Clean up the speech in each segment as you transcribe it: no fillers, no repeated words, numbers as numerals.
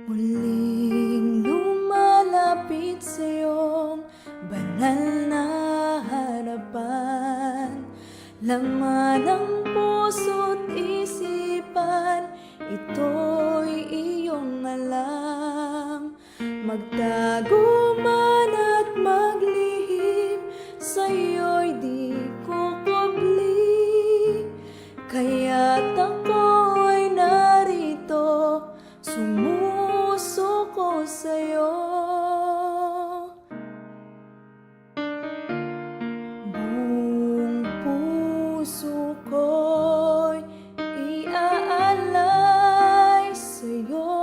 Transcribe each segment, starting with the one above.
Muling lumalapit sa iyong banal na harapan, laman ng puso't isipan, ito'y iyong alam. Magtago man at maglihim, sa'yo'y di kukubli. Kaya't ako'y narito, sumusuko sa'yo. Buong puso ko'y iaalay sa'yo,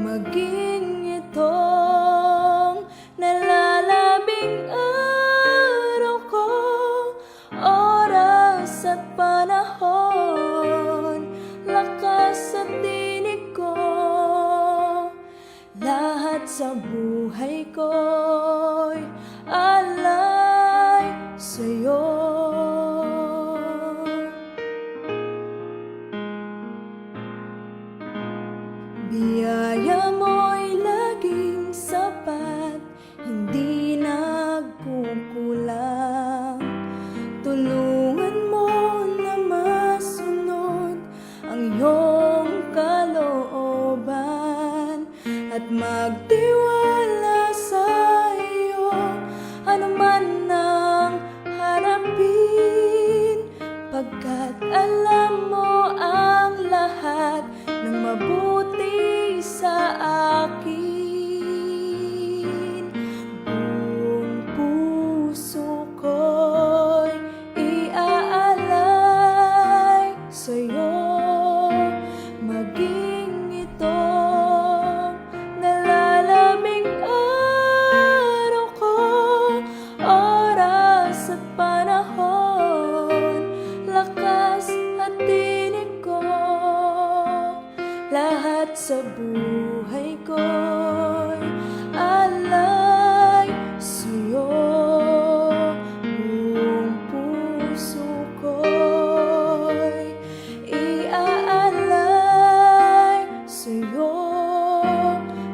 maging itong nalalabing araw ko, oras at panahon, lakas at tinig ko, lahat sa buhay ko'y alay sa'yo. Biyaya mo'y laging sapat, hindi nagkukulang. Tulungan mo na masunod ang iyong kalooban at magtiwala sa iyo, anuman ang harapin, pagkat alam mo ang lahat ng mabuti sa akin. Buong puso ko'y iaalay sa'yo, maging itong nalalabing araw ko, oras at panahon, lakas at tinig ko, lahat sa buhay ko'y alay sa'yo. Buong puso ko'y iaalay sa'yo,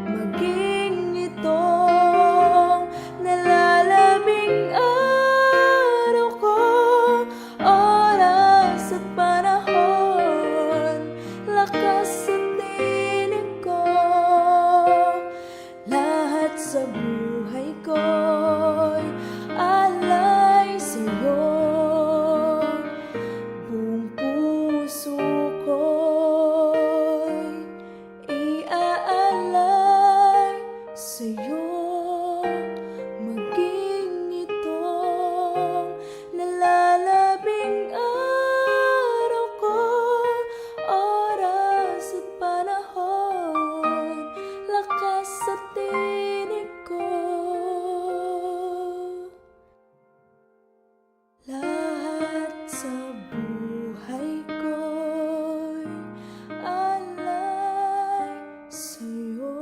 maging itong nalalabing araw ko, oras at panahon, lakas at tinig ko, lahat sa buhay ko'y alay sa'yo. Buong puso ko'y iaalay sa'yo, maging itong nalalabing araw ko, oras at panahon, lakas at tinig ko, lahat sa buhay ko'y alay sa'yo.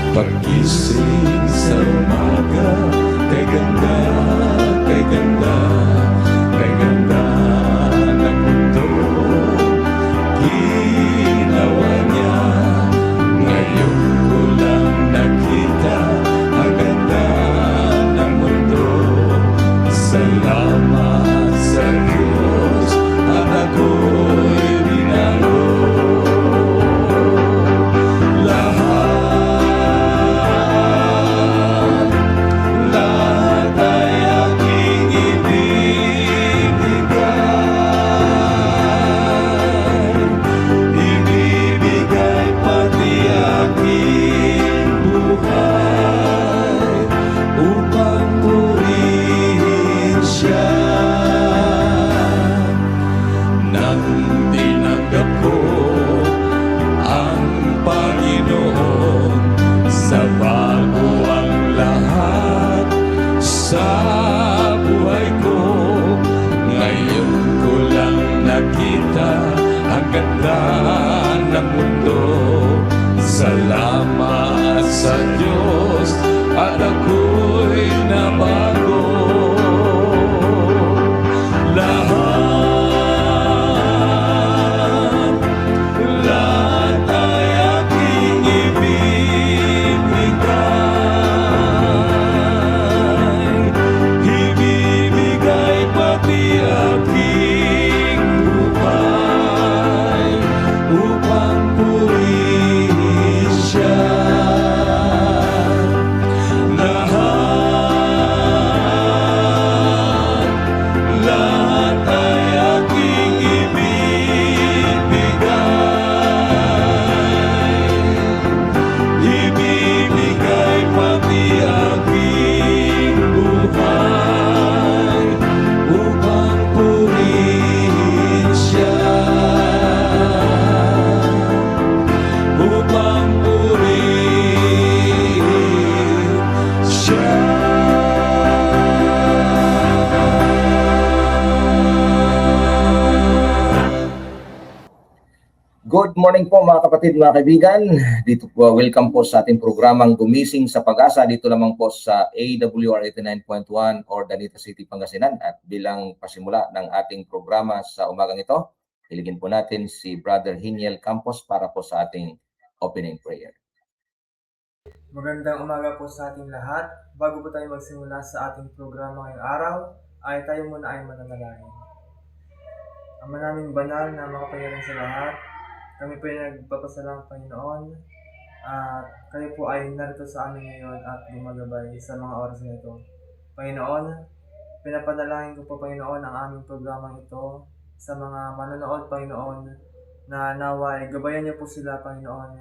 Paggising sa umaga, kay ganda, kay ganda, kay ganda ng mundo. Ginawa niya, ngayon ko lang nakita ang ganda ng mundo. Salamat sa Diyos at ako'y binago. Lahat ay aking ibig. ganda ng mundo. Salamat sa Diyos at ako'y nabago. Lahat ay aking ibibigay pati aking buhay upang purihin siya. Lahat ay aking ibibigay pati aking buhay upang purihin siya. Upang purihin siya. Good morning po mga kapatid, mga kaibigan. Dito po, welcome po sa ating programang Gumising sa Pag-asa. Dito lamang po sa AWR 89.1 or Danita City, Pangasinan. At bilang pasimula ng ating programa sa umagang ito, iligin po natin si Brother Hiniel Campos para po sa ating opening prayer. Magandang umaga po sa ating lahat. Bago po tayo magsimula sa ating programa ngayong araw, ay tayo muna ay mananalangin. Ama naming banal na makapangyarihan sa lahat, kami po ay nagpapasalamat Panginoon at kayo po ay narito sa amin ngayon at gumagabay sa mga oras na ito. Panginoon, pinapanalangin ko po Panginoon ang aming programang ito sa mga manonood Panginoon na naway gabayan niyo po sila Panginoon,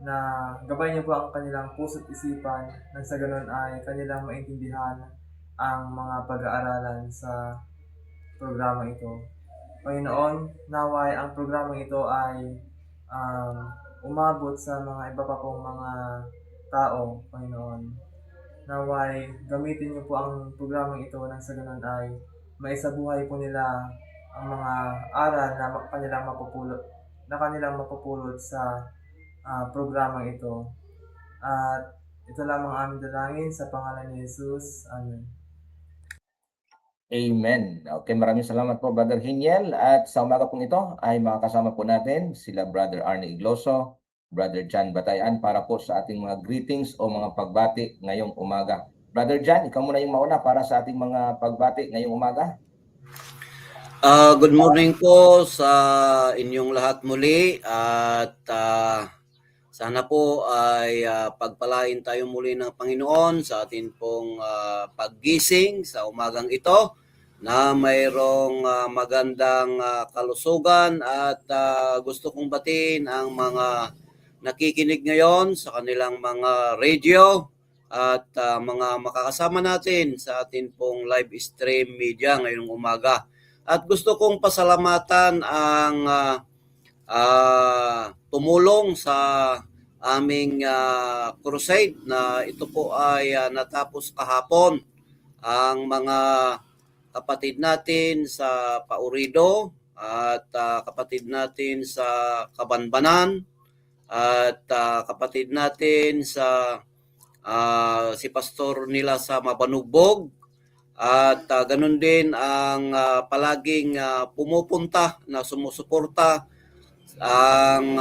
na gabayan niyo po ang kanilang puso't isipan nang sa ganun ay kanilang maintindihan ang mga pag-aaralan sa programa ito. Panginoon, naway ang programa ito ay umabot sa mga iba pa pong mga tao, Panginoon. Naway gamitin niyo po ang programa ito nang sa ganun ay maisabuhay po nila ang mga aral na kanilang mapupulot sa programa ito. At ito lamang aming dalangin sa pangalan ni Jesus. Amen. Amen. Okay, maraming salamat po Brother Hiniel. At sa umaga pong ito ay makakasama po natin sila Brother Arnie Igloso, Brother John Batayan para po sa ating mga greetings o mga pagbati ngayong umaga. Brother John, ikaw muna yung mauna para sa ating mga pagbati ngayong umaga. Good morning po sa inyong lahat muli at sana po ay pagpalain tayo muli ng Panginoon sa atin pong paggising sa umagang ito na mayroong magandang kalusugan at gusto kong batiin ang mga nakikinig ngayon sa kanilang mga radio at mga makakasama natin sa atin pong live stream media ngayong umaga. At gusto kong pasalamatan ang tumulong sa aming crusade na ito po ay natapos kahapon. Ang mga kapatid natin sa Paurido at kapatid natin sa Kabanbanan at kapatid natin sa si pastor nila sa Mabanugbog at ganun din ang palaging pumupunta na sumusuporta ang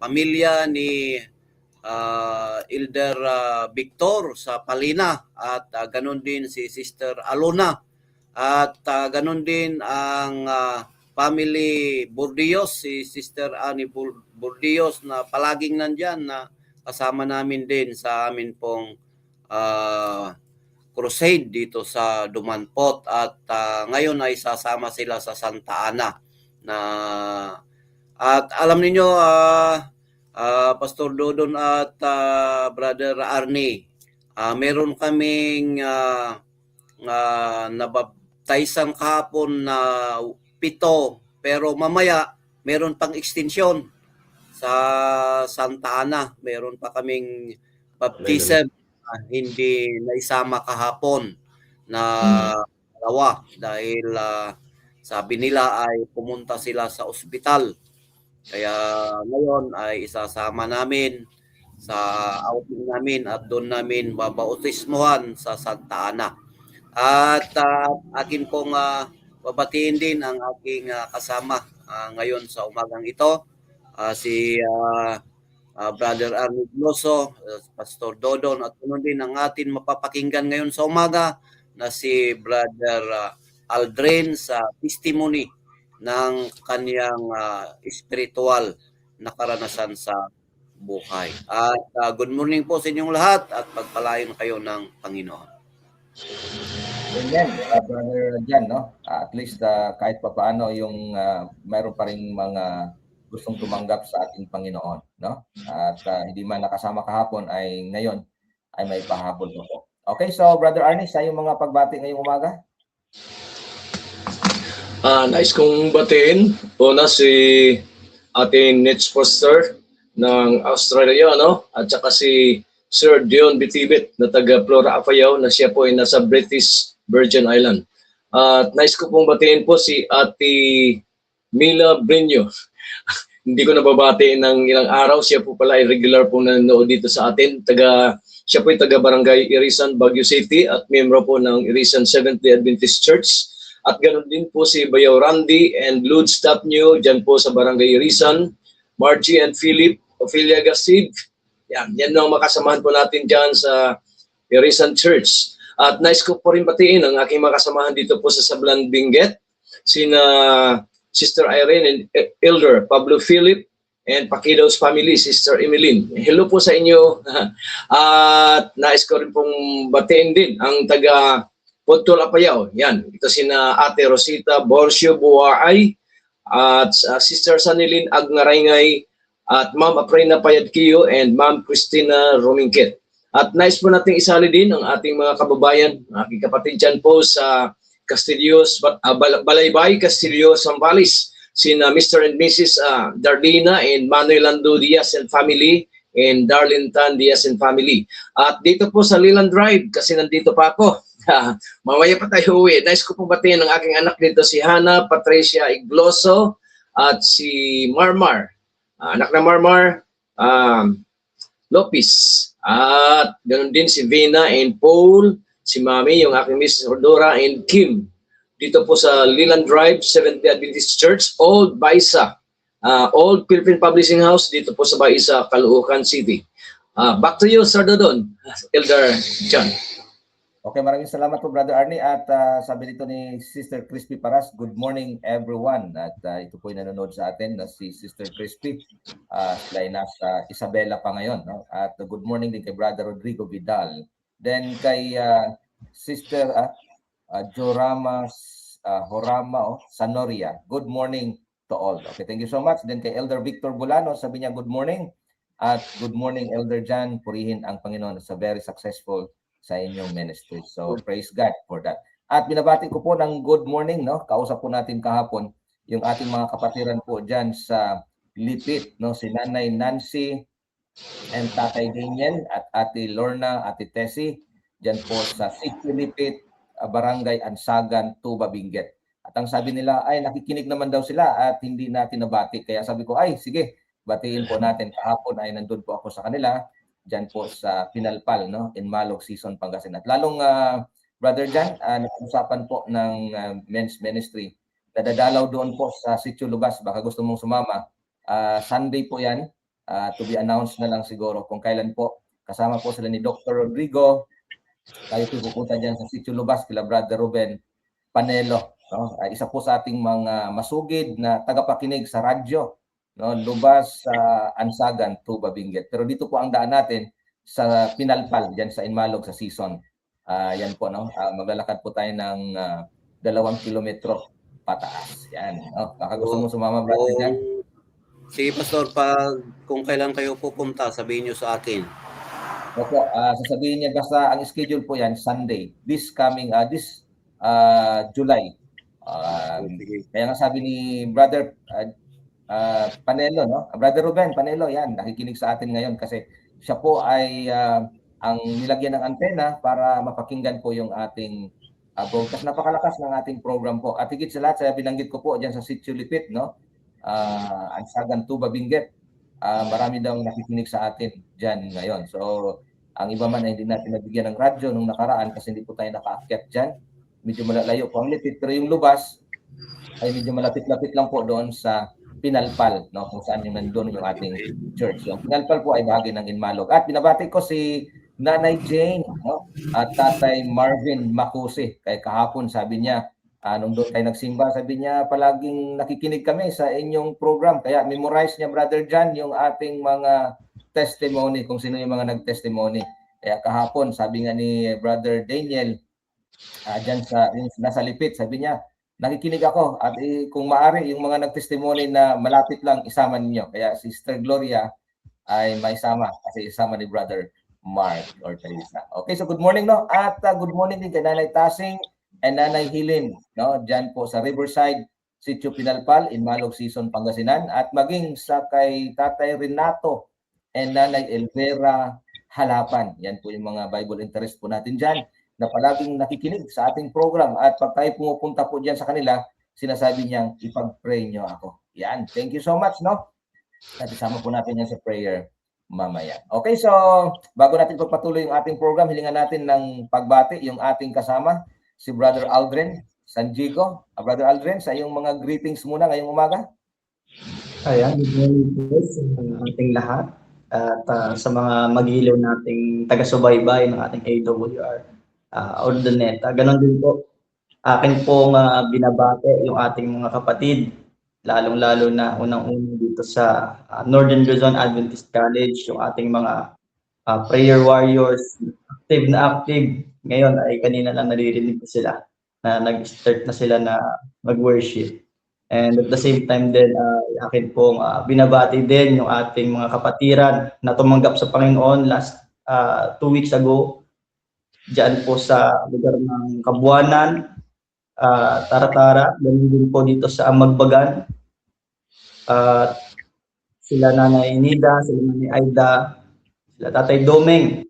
pamilya ni Elder Victor sa Palina at ganun din si Sister Alona at ganun din ang family Burdios, si Sister Annie Burdios na palaging nandyan na kasama namin din sa amin pong crusade dito sa Dumanpot at ngayon ay sasama sila sa Santa Ana na at alam niyo Pastor Dodon at Brother Arnie, meron kaming nabaptizan kahapon na 7 pero mamaya meron pang extension sa Santa Ana, meron pa kaming baptism hindi naisama kahapon na dalawa dahil sabi nila ay pumunta sila sa ospital. Kaya ngayon ay isasama namin sa outing namin at doon namin babautismuhan sa Santa Ana. At akin pong babatiin din ang aking kasama ngayon sa umagang ito, si Brother Arnold Gloso, Pastor Dodon, at ganoon din ang atin mapapakinggan ngayon sa umaga na si Brother Aldrin sa testimony ng kaniyang spiritual na karanasan sa buhay. At good morning po sa inyong lahat at pagpalain kayo ng Panginoon. Amen, Brother Jan, no? At least kahit pa paano yung mayroon pa rin mga gustong tumanggap sa ating Panginoon, no? At hindi man nakasama kahapon ay ngayon ay may pahabol po. Okay, so Brother Arnie, sa yung mga pagbati ngayong umaga? Nais kong batiin una si ating Nets Foster ng Australia, no? At saka si Sir Dion Bitibit na taga Flora Apayao na siya po ay nasa British Virgin Island. At nais ko pong batiin po si Ate Mila Brenyo. Hindi ko nababati ng ilang araw. Siya po pala ay regular pong nanonood dito sa atin. Siya po ay taga Barangay Irisan, Baguio City at miyembro po ng Irisan Seventh-day Adventist Church. At ganoon din po si Bayaw Randy and Lourdes Tapnyo dyan po sa Barangay Irisan. Margie and Philip Ophelia Gasib. Yan ang makasamahan po natin dyan sa Irisan Church. At nais ko po rin batiin ang aking makasamahan dito po sa Sablan Benguet. Sina Sister Irene and Elder Pablo Philip and Paquidao's family, Sister Emeline. Hello po sa inyo. At nais ko rin pong batiin din ang taga Pontol Apayao. Yan, ito sina Ate Rosita Borcio Buaay at Sister Sanilin Agnaraingay at Ma'am Aprena Payadkiyo and Ma'am Christina Romingkit. At nais po nating isali din ang ating mga kababayan, aking kapatid dyan po sa Castillos, Balaybay, Castillos, Zambales, sina Mr. and Mrs. Darlina and Manuel Lando Diaz and family and Darlene Tan Diaz and family. At dito po sa Leland Drive, kasi nandito pa ako, mamaya pa tayo uwi. Nais ko pong batiin ang aking anak dito si Hannah Patricia Igloso at si Marmar, anak na Marmar Lopez. At ganoon din si Vina and Paul, si Mami, yung aking Mrs. Ordora and Kim. Dito po sa Leland Drive, Seventh-day Adventist Church, Old Baisa, Old Philippine Publishing House, dito po sa Baisa, Caloocan City. Back to you, Sir Dodon, Elder John. Okay, maraming salamat po Brother Arnie at sabi dito ni Sister Crispy Paras, good morning everyone. At ito po yung nanonood sa atin na si Sister Crispy. Sila ay nasa Isabela pa ngayon. No? At good morning din kay Brother Rodrigo Vidal. Then kay Sister Jorama Horama Sanoria, good morning to all. Okay, thank you so much. Then kay Elder Victor Bulano, sabi niya good morning. At good morning Elder Jan, purihin ang Panginoon sa very successful sa inyong ministry. So praise God for that. At binabati ko po ng good morning, no? Kausap po natin kahapon yung ating mga kapatiran po diyan sa Lipit, no? Si Nanay Nancy and Tatay Daniel at Ate Lorna, Ate Tessie diyan po sa City Lipit, Barangay Ansagan, Tuba, Benguet. At ang sabi nila ay nakikinig naman daw sila at hindi natin nabati. Kaya sabi ko ay sige, batiin po natin. Kahapon ay nandun po ako sa kanila dyan po sa Pinalpal, no? In Malog Season, Pangasinan. At lalong Brother Jan, nag-usapan po ng men's ministry. Dadalaw doon po sa Sitio Lugas. Baka gusto mong sumama. Sunday po yan. To be announced na lang siguro kung kailan po. Kasama po sila ni Dr. Rodrigo. Tayo po pupunta dyan sa Sitio Lugas kila Brother Ruben Panelo. No? Isa po sa ating mga masugid na tagapakinig sa radyo. No, Lubas sa Ansagan, Tuba, Benguet. Pero dito po ang daan natin sa Pinalpal, diyan sa Inmalog sa Season. Yan po, no. Maglalakad po tayo ng 2 kilometro pataas. Yan, no. Baka gusto mo sumama, brother, diyan. Si Pastor, kung kailan kayo pupunta, sabihin niyo sa akin. Opo, sasabihin niya basta ang schedule po yan Sunday. This July. Kaya nga sabi ni Brother Panelo, no? Brother Ruben Panelo, yan, nakikinig sa atin ngayon kasi siya po ay ang nilagyan ng antena para mapakinggan po yung ating broadcast. Napakalakas ng ating program po. At higit sa lahat, saya binanggit ko po dyan sa Sitio Lipit, no? Ansagan Tuba Benguet. Marami daw nakikinig sa atin dyan ngayon. So, ang iba man ay hindi natin nabigyan ng radyo nung nakaraan kasi hindi po tayo nakaakyat dyan. Medyo malalayo po ang Lipit. Pero yung Lubas ay medyo malapit-lapit lang po doon sa Pinalpal, no? Kung saan yung nandun yung ating church. Yung Pinalpal po ay bahagi ng Inmalog. At binabati ko si Nanay Jane, no? At Tatay Marvin Makusi. Kaya kahapon sabi niya, nung doon tayo nagsimba, sabi niya palaging nakikinig kami sa inyong program. Kaya memorize niya, Brother John, yung ating mga testimony, kung sino yung mga nag-testimony. Kaya kahapon, sabi nga ni Brother Daniel, dyan sa nasa Lipit, sabi niya, nakikinig ako at kung maaari yung mga nag-testimony na malapit lang isama ninyo. Kaya si Sister Gloria ay maisama kasi isama ni Brother Mark or Teresa. Okay, so good morning, no? At good morning din kay Nanay Tasing and Nanay Hilin, no? Diyan po sa Riverside, Sitio Pinalpal, Inmalog Season, Pangasinan. At maging sa kay Tatay Renato and Nanay Elvera Halapan. Yan po yung mga Bible interest po natin dyan na palaging nakikinig sa ating program. At pag tayo pumupunta po dyan sa kanila, sinasabi niyang ipag-pray niyo ako. Yan, thank you so much, no? At isama po natin yan sa prayer mamaya. Okay, so bago natin pagpatuloy yung ating program, hilingan natin ng pagbati yung ating kasama, si Brother Aldrin Sanjigo. Brother Aldrin, sa iyong mga greetings muna ngayong umaga. Ayan, good morning po sa ating lahat at sa mga mag-ilaw nating taga-subaybay ng ating AWR Ordoneta. Ganon din po, akin pong binabate yung ating mga kapatid, lalong-lalo na unang-unang dito sa Northern Luzon Adventist College, yung ating mga prayer warriors, active na active. Ngayon ay kanina lang naririnig ko sila na nag-start na sila na mag-worship. And at the same time din, akin pong binabati din yung ating mga kapatiran na tumanggap sa Panginoon last 2 weeks ago, diyan po sa lugar ng Kabuanan, Tara-Tara, ganun din po dito sa Amagbagan. Sila Nanay Nida, sila Nanay Aida, sila Tatay Domeng.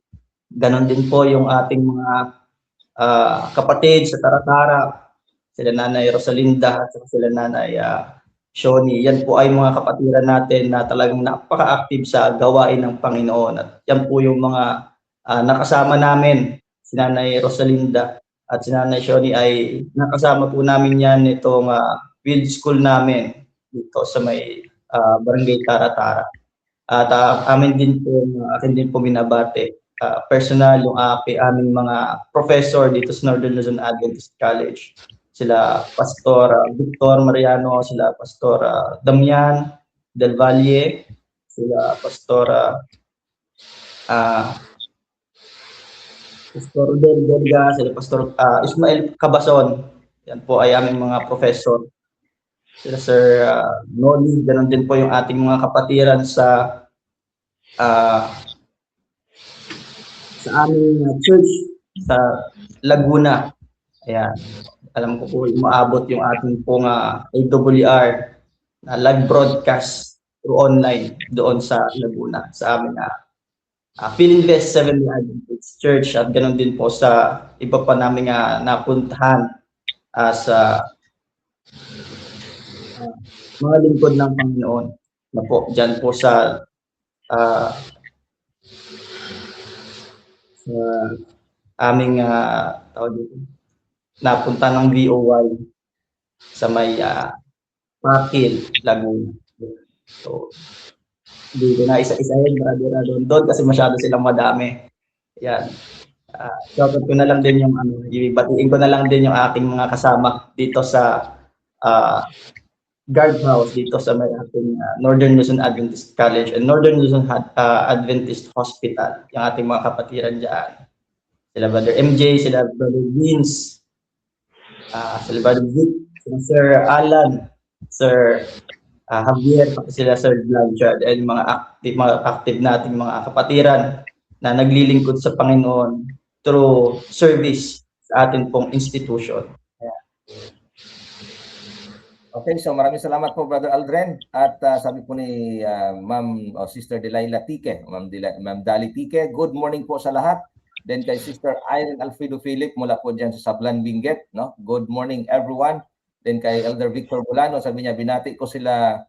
Ganon din po yung ating mga kapatid sa Tara-Tara, sila Nanay Rosalinda at sila Nanay Shoni. Yan po ay mga kapatiran natin na talagang napaka-active sa gawain ng Panginoon. At yan po yung mga nakasama namin, si Nanay Rosalinda at si Nanay Shoni ay nakasama po namin yan itong field school namin dito sa may Barangay Tara-Tara. At akin din po binabate personal yung aming mga professor dito sa Northern Luzon Adventist College. Sila Pastor Victor Mariano, sila Pastor Damian Del Valle, sila Pastor Rodel Delga, sila Pastor Ismael Cabason. Yan po ay aming mga professor. Sila Sir Noli, ganun din po yung ating mga kapatiran sa aming church sa Laguna. Ayan, alam ko po umaabot yung ating pong AWR na live broadcast through online doon sa Laguna, sa aming Philinvest Seventh-day Adventist Church, at ganun din po sa iba pa namin napuntahan sa mga lingkod ng Panginoon na po dyan po sa aming tawag dito, napunta ng VOY sa may Pakil, Laguna. So, hindi ko na isa-isahin, brother doon kasi masyado silang madami. Yan. Shoutout ko na lang din yung ibatiin ko na lang din yung aking mga kasama dito sa guard house dito sa may ating Northern Luzon Adventist College and Northern Luzon Adventist Hospital, yung ating mga kapatiran dyan. Sila Brother MJ, sila Brother Vince, sila Brother Vic, sila Sir Alan, Sir Javier, sila Sir Blanchard, and mga active nating mga kapatiran na naglilingkod sa Panginoon through service sa ating pong institution. Okay, so maraming salamat po Brother Aldrin at sabi po ni Ma'am Sister Delilah Tique, Ma'am Dali Tique, good morning po sa lahat. Then kay Sister Irene Alfredo Philip mula po dyan sa Sablan Benguet, no? Good morning everyone. Then kay Elder Victor Bulano, sabi niya, binati ko sila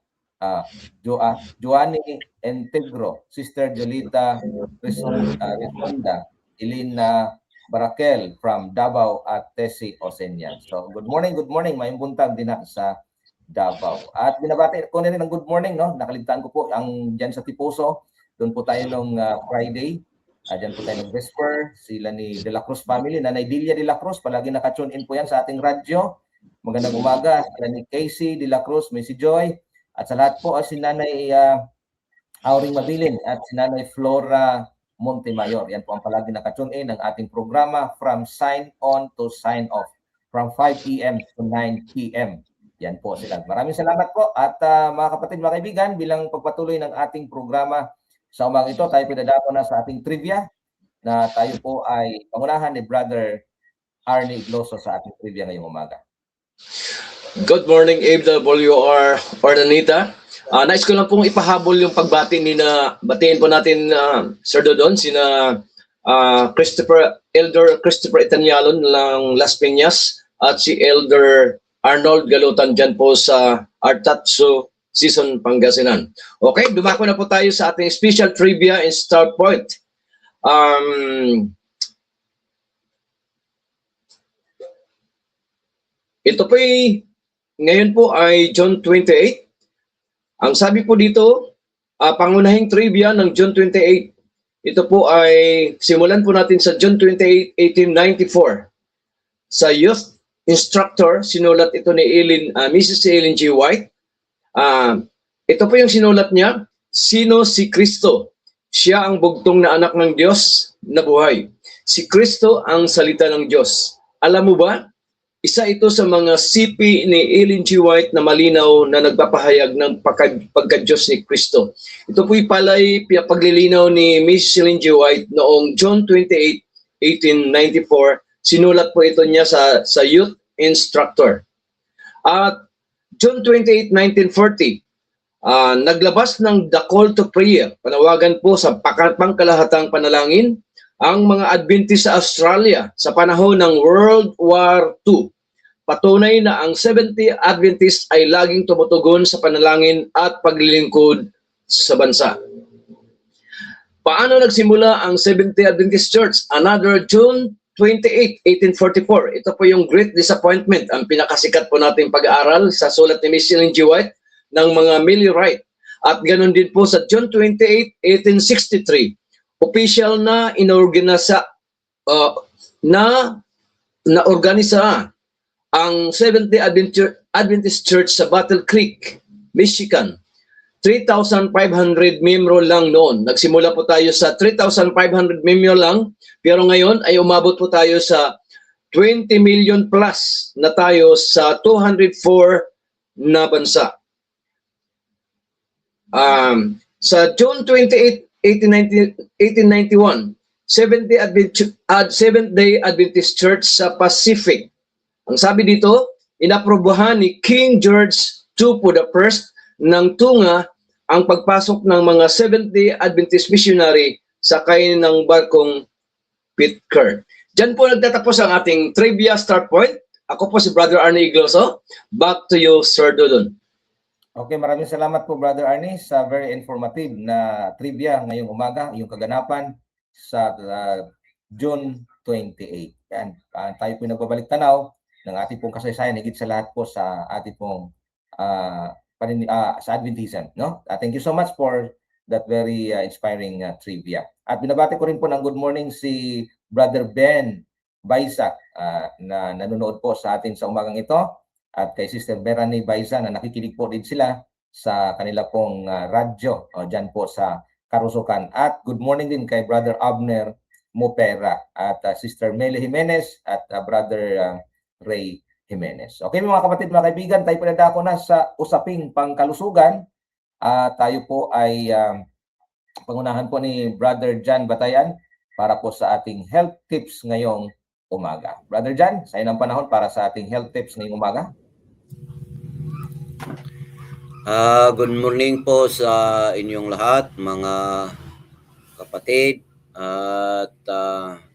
Joanny Entegro, Sister Jolita Resonda, Elena Barakel from Davao at Tessie Osenian. So good morning, mayong buntag din na sa Davao. At binabati ko na rin ng good morning, no? Nakaligtaan ko po ang dyan sa Tiposo. Doon po tayo nung Friday. Dyan po tayo nag-vesper. Sila ni De La Cruz family. Nanay Dilia De La Cruz. Palagi nakatune in po yan sa ating radyo. Magandang umaga. Sila ni Casey De La Cruz. May si Joy. At sa lahat po si Nanay Auring Mabilin at si Nanay Flora Montemayor. Yan po ang palagi nakatune in ng ating programa from sign on to sign off. From 5 p.m. to 9 p.m. Yan po sila. Maraming salamat po. At mga kapatid, mga kaibigan, bilang pagpatuloy ng ating programa sa umagang ito, tayo pinadako na sa ating trivia na tayo po ay pangunahan ni Brother Arnie Igloso sa ating trivia ngayong umaga. Good morning, AWR Ordanita. Nais ko lang pong ipahabol yung pagbati batiin po natin, Sir Dodon, sina Elder Christopher Itanyalon ng Las Piñas at si Elder Arnold Galutan dyan po sa Artatso Season, Pangasinan. Okay, dumako na po tayo sa ating special trivia and start point. Ito po ngayon po ay June 28. Ang sabi po dito, pangunahing trivia ng June 28. Ito po ay simulan po natin sa June 28, 1894. Sa youth instructor, sinulat ito ni Mrs. Ellen G. White. Ito po yung sinulat niya, sino si Kristo? Siya ang bugtong na anak ng Diyos na buhay. Si Kristo ang salita ng Diyos. Alam mo ba, isa ito sa mga sipi ni Ellen G. White na malinaw na nagpapahayag ng pagka-Diyos ni Kristo. Ito po'y pala'y paglilinaw ni Mrs. Ellen G. White noong June 28, 1894. Sinulat po ito niya sa youth instructor. At June 28, 1940, naglabas ng The Call to Prayer, panawagan po sa pangkalahatang panalangin, ang mga Adventist sa Australia sa panahon ng World War II. Patunay na ang Seventh-day Adventist ay laging tumutugon sa panalangin at paglilingkod sa bansa. Paano nagsimula ang Seventh-day Adventist Church? Another June 28, 1844. Ito po yung Great Disappointment, ang pinakasikat po nating pag-aaral sa sulat ni Miss Ellen G. White ng mga Millwright. At ganoon din po sa June 28, 1863, official na organisa ang Seventh-day Adventist Church sa Battle Creek, Michigan. 3,500 membro lang noon. Nagsimula po tayo sa 3,500 membro lang, pero ngayon ay umabot po tayo sa 20 million plus na tayo sa 204 na bansa. Sa June 28, 1891, Seventh-day Adventist Church sa Pacific. Ang sabi dito, inaprobahan ni King George II po the First ng tunga ang pagpasok ng mga Seventh-day Adventist missionary sakay ng barkong Pitcairn. Diyan po nagtatapos ang ating trivia start point. Ako po si Brother Arnie Igloso. Back to you, Sir Dodon. Okay, maraming salamat po Brother Arnie sa very informative na trivia ngayong umaga, yung kaganapan sa June 28. Yan, tayo po nagbabalik tanaw ng ating pong kasaysayan, higit sa lahat po sa ating pong sa Adventism, no? Thank you so much for that very inspiring trivia. At binabati ko rin po ng good morning si Brother Ben Baisa na nanonood po sa atin sa umagang ito, at kay Sister Beranie Baisa na nakikinig po din sila sa kanila pong radyo dyan po sa Karusukan. At good morning din kay Brother Abner Mopera at Sister Meli Jimenez at Brother Ray Jimenez. Okay mga kapatid, mga kaibigan, tayo pinadako na sa usaping pangkalusugan. Tayo po ay pangunahan po ni Brother John Batayan para po sa ating health tips ngayong umaga. Brother John, sa inang panahon para sa ating health tips ngayong umaga. Good morning po sa inyong lahat, mga kapatid. At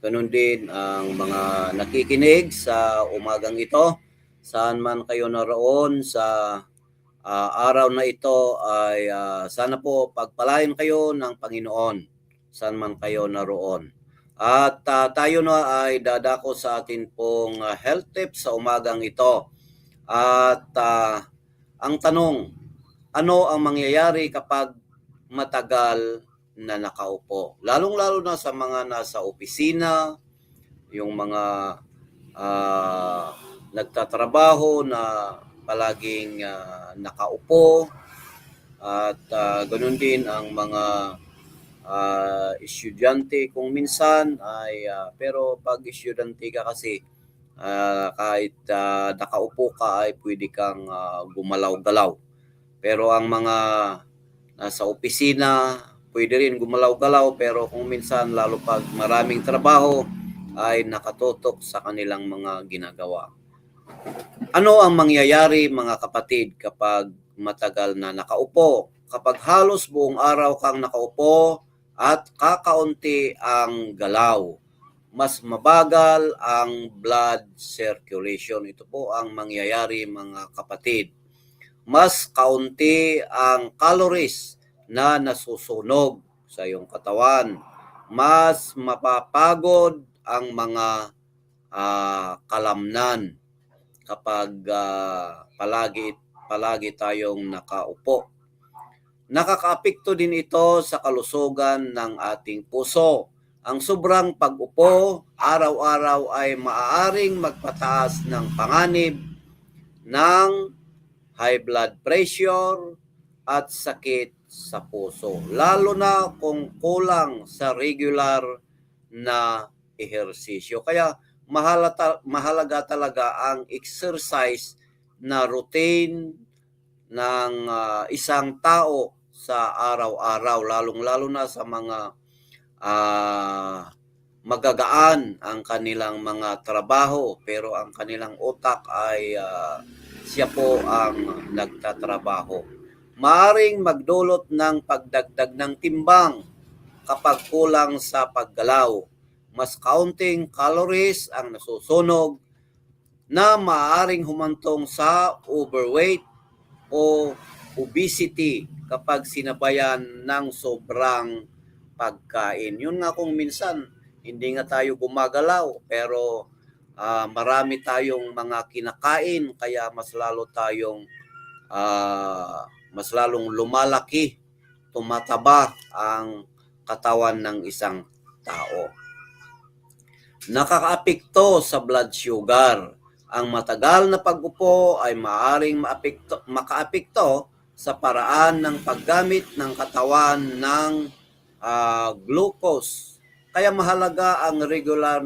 ganun din ang mga nakikinig sa umagang ito. Saan man kayo naroon sa araw na ito ay sana po pagpalain kayo ng Panginoon saan man kayo naroon. At tayo na ay dadako sa atin pong health tips sa umagang ito. At ang tanong, ano ang mangyayari kapag matagal na nakaupo? Lalong-lalo na sa mga nasa opisina, yung mga nagtatrabaho na palaging nakaupo, at ganun din ang mga estudyante kung minsan ay pero pag estudyante ka kasi kahit nakaupo ka ay pwede kang gumalaw-galaw. Pero ang mga nasa opisina, pwede rin gumalaw-galaw, pero kung minsan lalo pag maraming trabaho ay nakatutok sa kanilang mga ginagawa. Ano ang mangyayari mga kapatid kapag matagal na nakaupo? Kapag halos buong araw kang nakaupo at kakaunti ang galaw, mas mabagal ang blood circulation. Ito po ang mangyayari mga kapatid. Mas kaunti ang calories na nasusunog sa iyong katawan. Mas mapapagod ang mga kalamnan kapag palagi tayong nakaupo. Nakakaapekto din ito sa kalusugan ng ating puso. Ang sobrang pag-upo araw-araw ay maaaring magpataas ng panganib ng high blood pressure at sakit sa puso, lalo na kung kulang sa regular na ehersisyo. Kaya mahalaga talaga ang exercise na routine ng isang tao sa araw-araw, lalong-lalo na sa mga magagaan ang kanilang mga trabaho, pero ang kanilang utak ay siya po ang nagtatrabaho. Maaring magdulot ng pagdagdag ng timbang kapag kulang sa paggalaw. Mas kaunting calories ang nasusunog na maaaring humantong sa overweight o obesity kapag sinabayan ng sobrang pagkain. Yun nga kung minsan hindi nga tayo gumagalaw pero marami tayong mga kinakain kaya mas lalong lumalaki, tumataba ang katawan ng isang tao. Nakakaapekto sa blood sugar. Ang matagal na pag-upo ay maaaring makaapekto sa paraan ng paggamit ng katawan ng glucose. Kaya mahalaga ang regular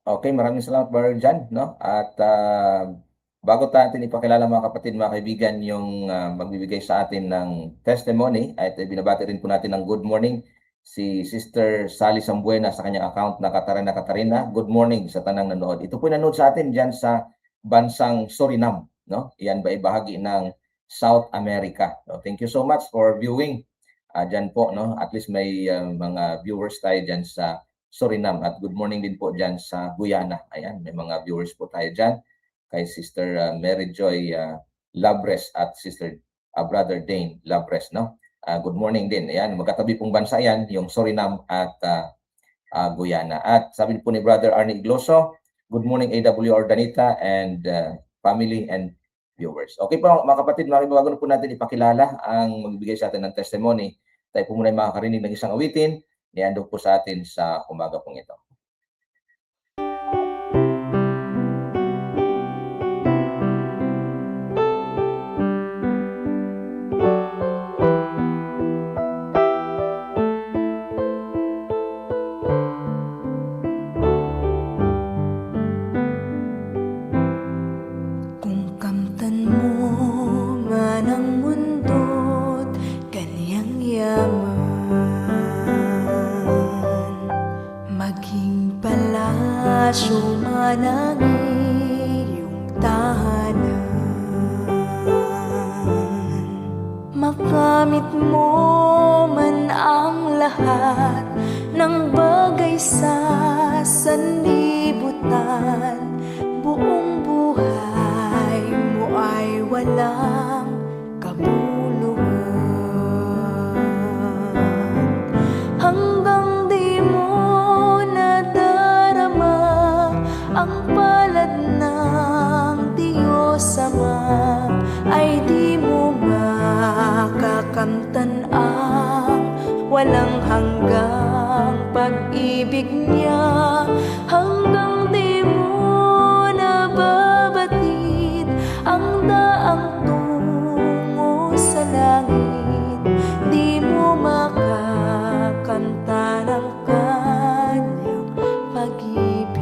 Okay, maraming salamat Brother John, no? At bago natin ipakilala mga kapatid, mga kaibigan, yung magbibigay sa atin ng testimony, at binabati rin po natin ng good morning si Sister Sally Sambuena sa kanyang account na Katarina. Good morning sa tanang nanood. Ito po nanood sa atin dyan sa bansang Suriname, no? Yan ba ay bahagi ng South America. No? Thank you so much for viewing dyan po, no? At least may mga viewers tayo dyan sa Suriname, at good morning din po dyan sa Guyana. Ayan, may mga viewers po tayo dyan kay Sister Mary Joy Labres at Sister Brother Dane Labres, no? Good morning din. Ayan, magkatabi pong bansa yan, yung Suriname at Guyana. At sabi po ni Brother Arnie Igloso, good morning AWR Danita and family and viewers. Okay po mga kapatid, bago na po natin ipakilala ang magbibigay sa atin ng testimony, tayo po muna ay makakarinig ng isang awitin niandog po sa atin sa umaga pong ito. espasyo man ang iyong tahanan, makamit mo man ang lahat ng bagay sa sanlibutan, buong buhay mo ay walang kabuluhan. Hanggang di mo nadarama ang palad ng Diyos Ama, ay di mo makakamtan ang walang hanggang pag-ibig niya. Hanggang di mo nababatid ang daang tungo sa langit, di mo makakamtan ang kanyang pag-ibig.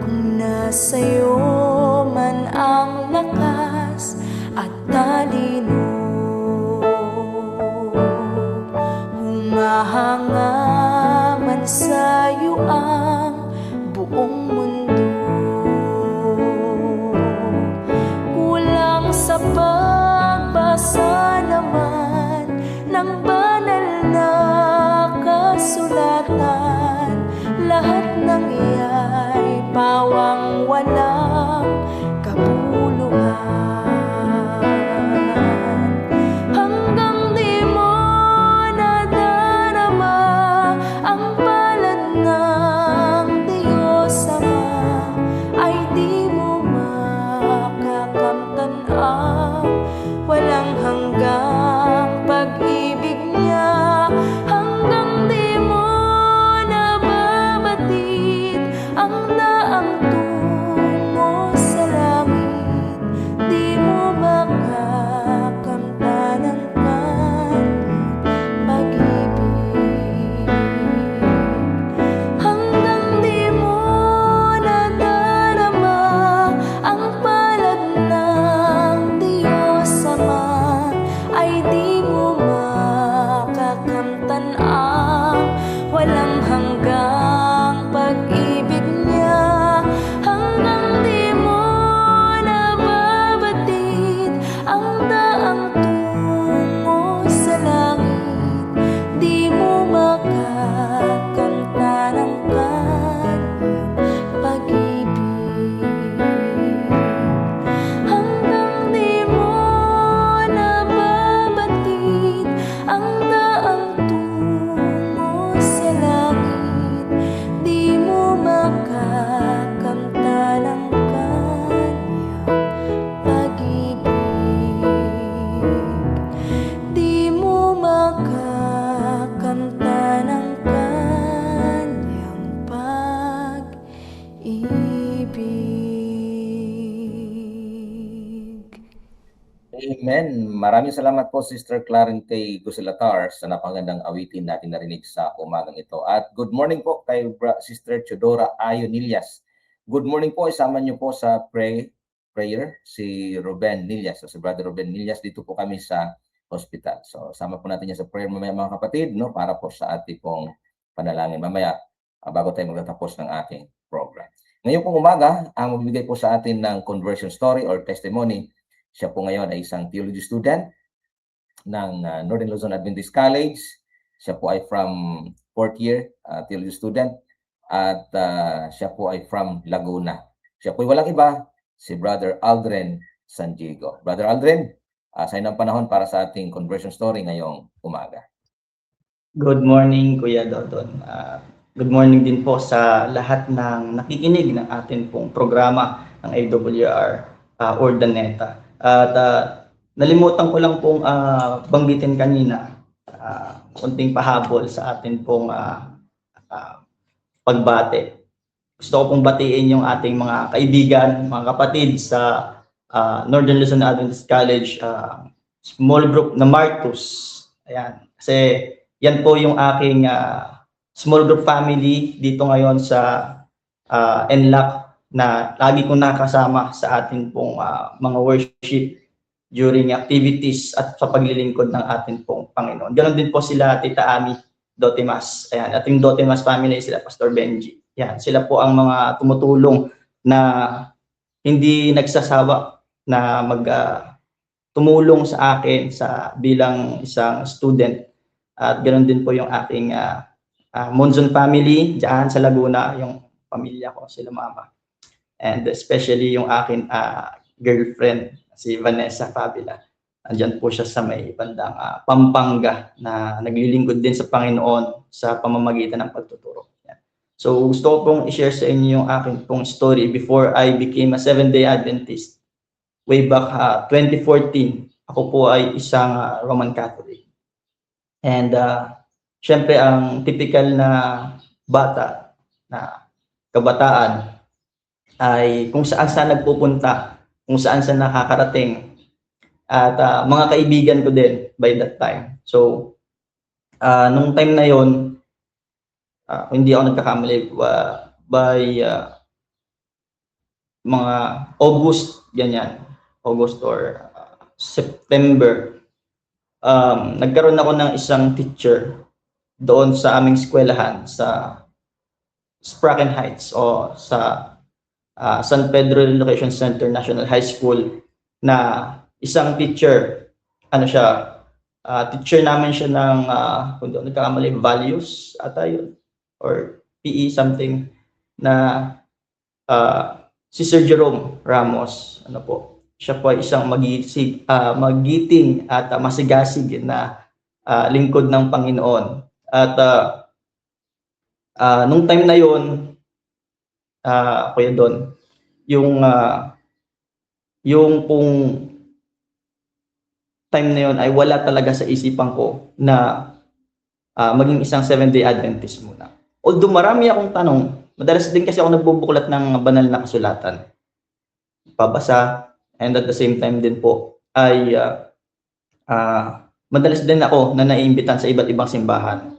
Kung nasa'yo man ang lakas at talino, humahanga man sa'yo ang buong mundo, kulang sa pagbasa naman ng banal na kasulatan, lahat ng iya'y pawang walang kabuluhan. Hanggang di mo nadarama ang palad ng Diyos Ama, ay di mo makakamtan ang walang hanggang pag-ibig niya. Hanggang di mo nababatid ang daang tungo sa langit, di mo makakamtan ang kanyang pag-ibig. Hanggang di mo nadarama ang palad ng Diyos Ama, ay di mo makakamtan ang walang hanggang pag-ibig niya. Hanggang di mo nababatid ang daang tungo sa langit, di mo makakamtan ang kanyang pag-ibig. Hanggang di mo nababatid ang daang tungo sa langit, di mo makakamtan ang kanyang pag-ibig. Di mo makakamtan ang kanyang pag-ibig. Amen. Maraming salamat po Sister Clarence Guselatar sa napakagandang awitin natin narinig sa umagang ito. At good morning po kay Sister Chodora Ayonillas. Good morning po, isama niyo po sa prayer si Ruben Nillas. So, si Brother Ruben Nillas, dito po kami sa hospital. So sama po natin yan sa prayer mamaya mga kapatid, no, para po sa ating pong panalangin mamaya bago tayo magtatapos ng ating program. Ngayon pong umaga, ang magbibigay po sa atin ng conversion story or testimony, siya po ngayon ay isang theology student ng Northern Luzon Adventist College. Siya po ay from 4th year theology student at siya po ay from Laguna. Siya po ay walang iba, si Brother Aldren San Diego. Brother Aldren, sa inang panahon para sa ating conversion story ngayong umaga. Good morning, Kuya Dodon. Good morning din po sa lahat ng nakikinig ng atin pong programa ng AWR Ordaneta. At nalimutan ko lang pong banggitin kanina, kunting pahabol sa atin pong pagbate. Gusto ko pong batiin yung ating mga kaibigan, mga kapatid sa Northern Luzon Adventist College small group na Marcus. Ayan. Kasi yan po yung aking small group family dito ngayon sa NLAC na lagi kong nakasama sa ating pong mga worship during activities at sa paglilingkod ng ating pong Panginoon. Ganon din po sila Tita Ami Dotimas. Ayan, at yung Dotimas family, sila Pastor Benji. Yan, sila po ang mga tumutulong na hindi nagsasawa na tumulong sa akin bilang isang student. At ganoon din po yung aking Monzon family diyan sa Laguna, yung pamilya ko, sila mama. And especially yung akin girlfriend, si Vanessa Fabila. Andiyan po siya sa may bandang Pampanga na naglilingkod din sa Panginoon sa pamamagitan ng pagtuturo. Yan. So gusto ko pong i-share sa inyo yung akin pong story before I became a Seventh-day Adventist. Way back 2014, ako po ay isang Roman Catholic. And syempre ang typical na bata, na kabataan, ay kung saan nagpupunta, kung saan nakakarating, at mga kaibigan ko din by that time. So, nung time na yon, hindi ako nagkakamali, by mga August, ganyan, August or September, nagkaroon ako ng isang teacher doon sa aming eskwelahan sa Spraken Heights o sa San Pedro Relocation Center National High School, na isang teacher, teacher namin siya ng, kung doon nagkakamali, values ata yun, or PE something, na si Sir Jerome Ramos, siya po ay isang magiting at masigasig na lingkod ng Panginoon. At nung time na yun, Kuya Don, yung pong time na yun ay wala talaga sa isipan ko na maging isang Seventh-day Adventist muna. Although marami akong tanong, madalas din kasi ako nagbubuklat ng banal na kasulatan, pabasa, and at the same time din po ay madalas din ako na naiimbitan sa iba't ibang simbahan.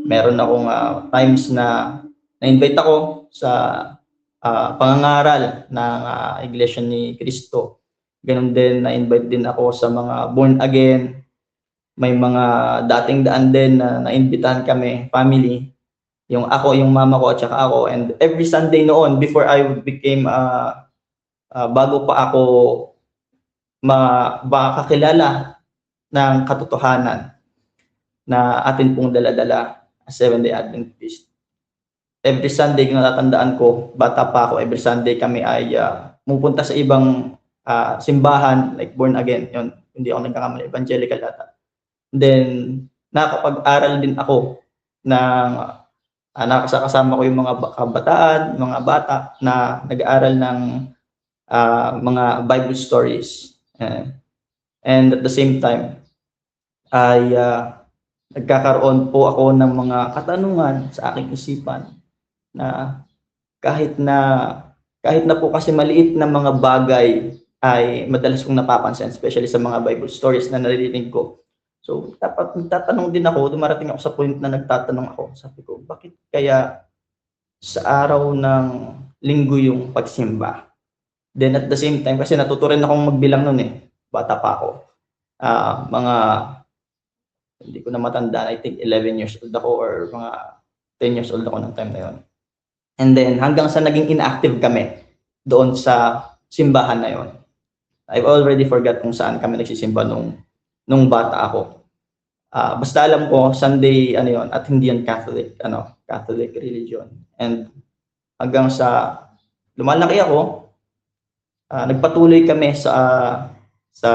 Meron akong times na na-invite ako sa pangangaral ng Iglesia ni Cristo. Ganun din, na-invite din ako sa mga born again. May mga dating daan din na na-invitahan kami, family. Yung mama ko at saka ako. And every Sunday noon, before I became, bago pa ako makakilala ng katotohanan na atin pong dala-dala, Seventh-day Adventist. Every Sunday, kung natatandaan ko, bata pa ako, every Sunday kami ay pupunta sa ibang simbahan, like born again, yun, hindi ako nagkakamali, evangelical ata. Then, nakapag-aral din ako ng, nakasama ko yung mga kabataan, mga bata na nag-aaral ng mga Bible stories. And at the same time, ay nagkakaroon po ako ng mga katanungan sa aking isipan, na kahit na po kasi maliit na mga bagay ay madalas kong napapansin, especially sa mga Bible stories na naririnig ko. So, dapat nagtatanong din ako, dumarating ako sa point na nagtatanong ako. Sabi ko, bakit kaya sa araw ng linggo yung pagsimba? Then at the same time, kasi natuto rin akong magbilang nun bata pa ako. Hindi ko na matandaan, I think 11 years old ako or mga 10 years old ako ng time na yon. And then hanggang sa naging inactive kami doon sa simbahan na yon. I've already forgot kung saan kami nagsisimba nung bata ako. Basta alam ko Sunday yon, at hindi yan Catholic religion. And hanggang sa lumalaki ako, nagpatuloy kami sa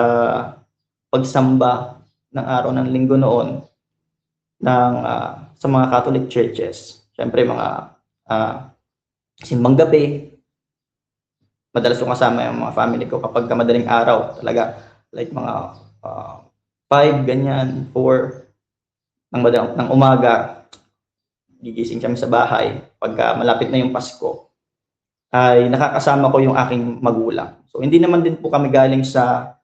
pagsamba ng araw ng linggo noon sa mga Catholic churches. Siyempre mga simbang gabi, madalas ko kasama yung mga family ko kapag madaling araw talaga, like mga 5 ganyan, 4 ng umaga, gigising kami sa bahay. Pagka malapit na yung Pasko, ay nakakasama ko yung aking magulang. So hindi naman din po kami galing sa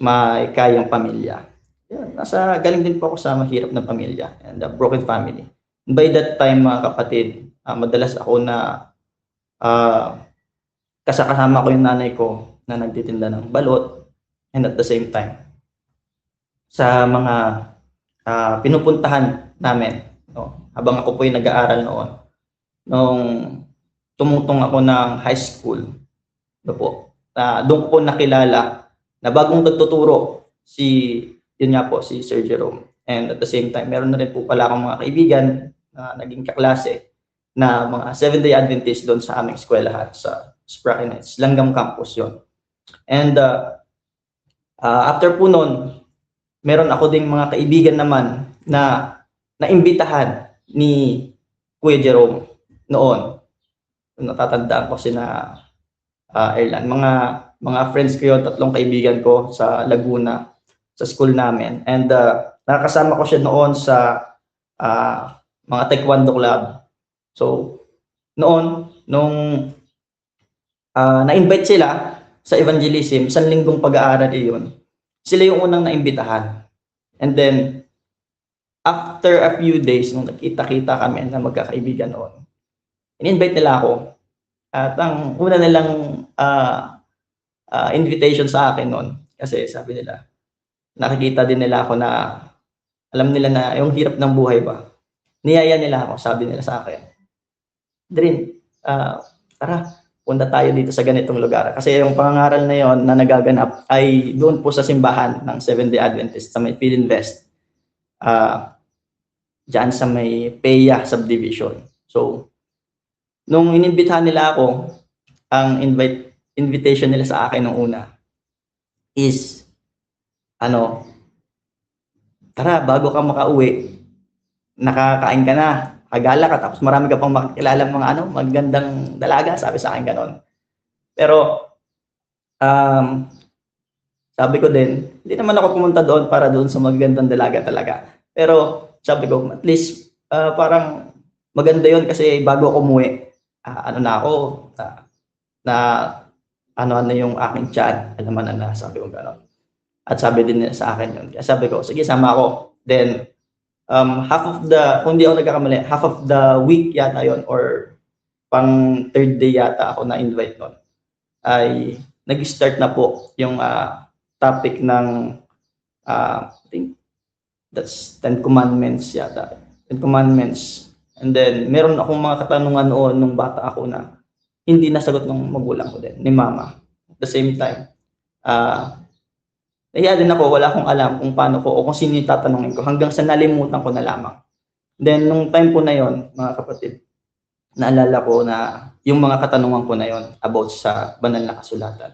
may kayang pamilya. Yan, galing din po ako sa mahirap na pamilya and a broken family. By that time, mga kapatid, madalas ako na kasama ko yung nanay ko na nagtitinda ng balot, and at the same time, sa mga pinupuntahan namin, no? Habang ako po ay nag-aaral noon. Nung tumutong ako ng high school, no po, doon ko po nakilala na bagong nagtuturo yun nga po, si Sir Jerome. And at the same time, meron na rin po pala akong mga kaibigan na naging kaklase na mga 7-day Adventist doon sa aming eskwelahan sa Spraken Heights, Langgam Campus yon. And after po noon, meron ako ding mga kaibigan naman na naimbitahan ni Kuya Jerome noon. Natatandaan ko sina Erlan. Mga friends ko yun, 3 kaibigan ko sa Laguna, sa school namin. And nakasama ko siya noon sa mga taekwondo club. So, noon, nung na-invite sila sa evangelism, 1 linggong pag-aaral iyon, sila yung unang naimbitahan. And then, after a few days, nung nakita-kita kami na magkakaibigan noon, in-invite nila ako. At ang una nilang invitation sa akin noon, kasi sabi nila, nakikita din nila ako na, alam nila na yung hirap ng buhay ba. Niyaya nila ako, sabi nila sa akin, Drin, tara, punta tayo dito sa ganitong lugar. Kasi yung pangangaral na yon na nagaganap ay doon po sa simbahan ng Seventh-day Adventist sa may Philinvest. Diyan sa may Peya subdivision. So, nung inimbitahan nila ako, ang invitation nila sa akin nung una is, tara, bago ka makauwi, nakakain ka na, agala ka, tapos marami ka pang makikilala mga magandang dalaga, sabi sa akin ganon. Pero, sabi ko din, hindi naman ako pumunta doon para doon sa magagandang dalaga talaga. Pero, sabi ko, at least, parang maganda yon kasi bago ako umuwi, ano yung aking chat, alaman na, sabi ko ganon. At sabi din nila sa akin yun. Kaya sabi ko, sige, sama ako. Then, kung di ako nagkakamali, half of the week yata yon or pang 3rd day yata ako na-invite nun, ay nag-start na po yung topic ng, I think, that's 10 Commandments yata. 10 Commandments. And then, meron akong mga katanungan noon nung bata ako na hindi nasagot ng magulang ko din, ni mama. At the same time, nahiya din ako, wala akong alam kung paano ko o kung sino yung tatanungin ko hanggang sa nalimutan ko na lamang. Then, nung time po na yon, mga kapatid, naalala ko na yung mga katanungan ko na yon about sa banal na kasulatan.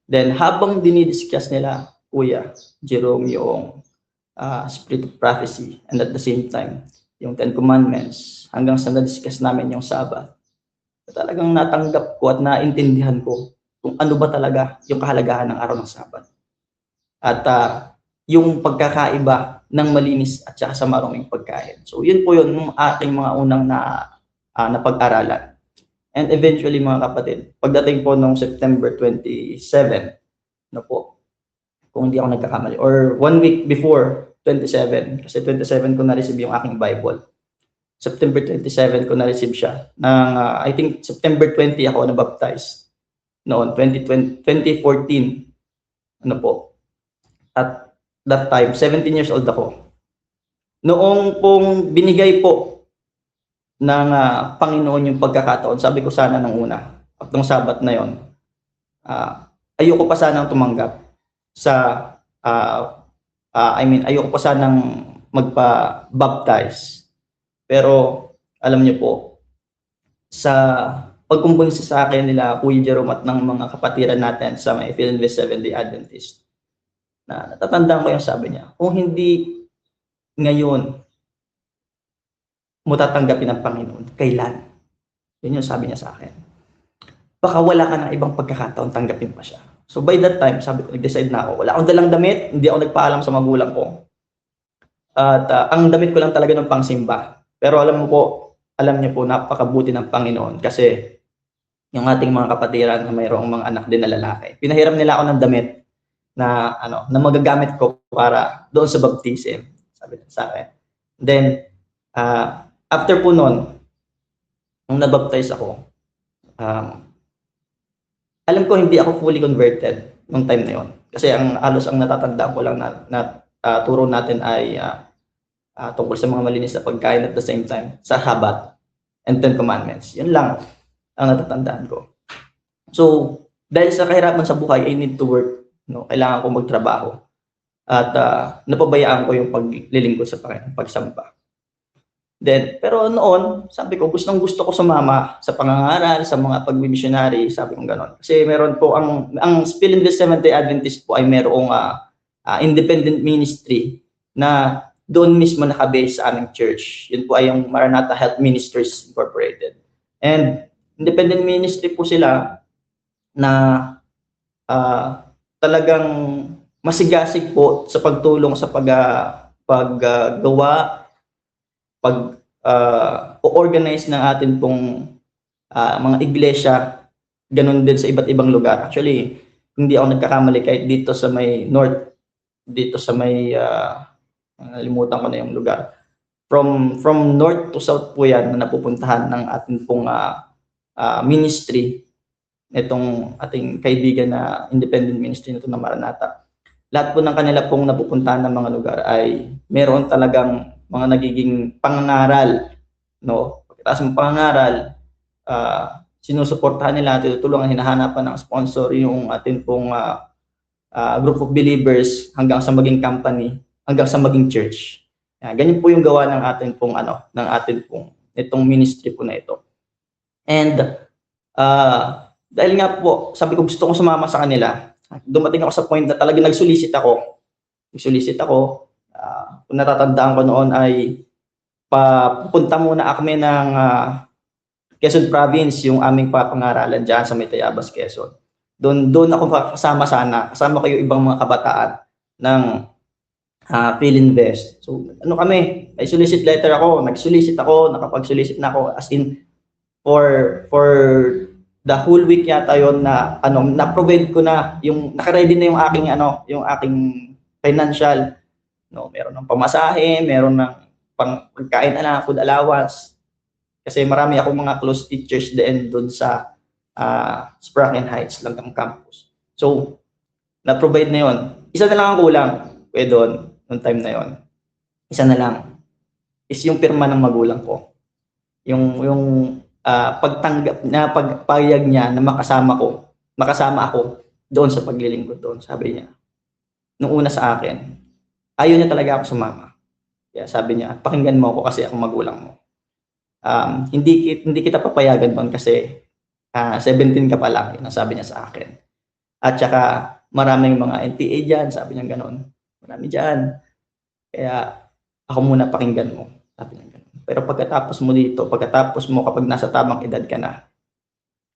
Then, habang dinidiscuss nila, Kuya Jerome, yung Spirit of Prophecy, and at the same time, yung 10 Commandments, hanggang sa na-discuss namin yung Sabbath, talagang natanggap ko at naintindihan ko kung ano ba talaga yung kahalagahan ng araw ng Sabbath. At yung pagkakaiba ng malinis at saka sa maruming pagkain. So yun po yun yung aking mga unang napag-aralan. And eventually mga kapatid, pagdating po nung September 27, kung hindi ako nagkakamali, or 1 week before 27, kasi 27 ko na-receive yung aking Bible. September 27 ko na-receive siya. I think September 20 ako na-baptize. Noon, 2014. At that time, 17 years old ako. Noong pong binigay po ng Panginoon yung pagkakataon, sabi ko sana nung una, at nung Sabat na yon, ayoko pa sanang tumanggap sa, ayoko pa sanang magpa-baptize. Pero, alam niyo po, sa pagkumbinsi sa akin nila, Kuya Jerome at ng mga kapatiran natin sa may Philinvest 7-day Adventist, na natatandaan ko yung sabi niya, kung hindi ngayon mo tatanggapin ng Panginoon, kailan? Yun yung sabi niya sa akin. Baka wala ka ng ibang pagkakataon, tanggapin pa siya. So by that time, sabi ko, nag-decide na ako. Wala akong dalang damit, hindi ako nagpaalam sa magulang ko. At ang damit ko lang talaga ng pangsimba. Pero alam niyo po, napakabuti ng Panginoon kasi yung ating mga kapatiran na mayroong mga anak din na lalaki. Pinahiram nila ako ng damit na magagamit ko para doon sa baptism, sabi nila sa akin. Then after po noon, nung nabaptize ako, alam ko hindi ako fully converted nung time na yon. Kasi ang natatandaan ko lang na turo natin ay tungkol sa mga malinis na pagkain at the same time sa Sabat and Ten Commandments. Yun lang ang natatandaan ko. So, dahil sa kahirapan sa buhay, I need to work. No? Kailangan ko magtrabaho. At napabayaan ko yung paglilingkod sa Panginoon, pagsamba. Then, pero noon, sabi ko, gusto ko sumama sa pangangaral, sa mga pagmimissionary, sabi ko gano'n. Kasi meron po, ang Philinvest Seventh-day Adventist po ay merong independent ministry na doon mismo nakabase sa aming church. Yun po ay yung Maranatha Health Ministries Incorporated. And independent ministry po sila na talagang masigasig po sa pagtulong sa paggawa, organize ng atin pong mga iglesia, ganun din sa iba't ibang lugar. Actually, hindi ako nagkakamali kahit dito sa may north, dito sa may nalimutan ko na yung lugar. From north to south po yan na napupuntahan ng atin pong ministry, itong ating kaibigan na independent ministry nito na Maranatha. Lahat po ng kanila pong napupuntahan ng mga lugar ay meron talagang mga nagiging pangangaral, no? Pagkatapos ng pangangaral, sinusuportahan nila, tinutulungan, hinahanapan ng sponsor yung atin pong group of believers hanggang sa maging company, hanggang sa maging church. Ganyan po yung gawa ng atin pong itong ministry po na ito. And dahil nga po, sabi ko gusto kong sumama sa kanila, dumating ako sa point na talaga nagsulisit ako. Kung natatandaan ko noon ay papunta muna kami ng Quezon Province, yung aming papangaralan dyan sa may Tayabas, Quezon. Doon ako kasama ko yung ibang mga kabataan ng Philinvest. So ano kami, ay solicit letter ako, nakapag-solicit na ako, as in for the whole week yata yon na na-provide ko na yung naka-ready na yung aking financial, no, meron ng pamasahe, meron ng pagkain food allowance, kasi marami akong mga close teachers din doon sa Spraken Heights, Langgam Campus. So na-provide na yon. Isa na lang ang kulang doon noong time na yon. Isa na lang is yung pirma ng magulang ko. Yung pagtanggap na pagpayag niya na makasama ako doon sa paglilingkod doon. Sabi niya nung una sa akin, ayaw niya talaga ako sumama. Kaya sabi niya, pakinggan mo ako kasi ako magulang mo. Hindi kita papayagan doon kasi 17 ka pa lang, yun ang sabi niya sa akin. At saka maraming mga NPA dyan, sabi niya gano'n. Marami dyan. Kaya ako muna pakinggan mo, sabi niya gano'n. Pero pagkatapos mo kapag nasa tamang edad ka na,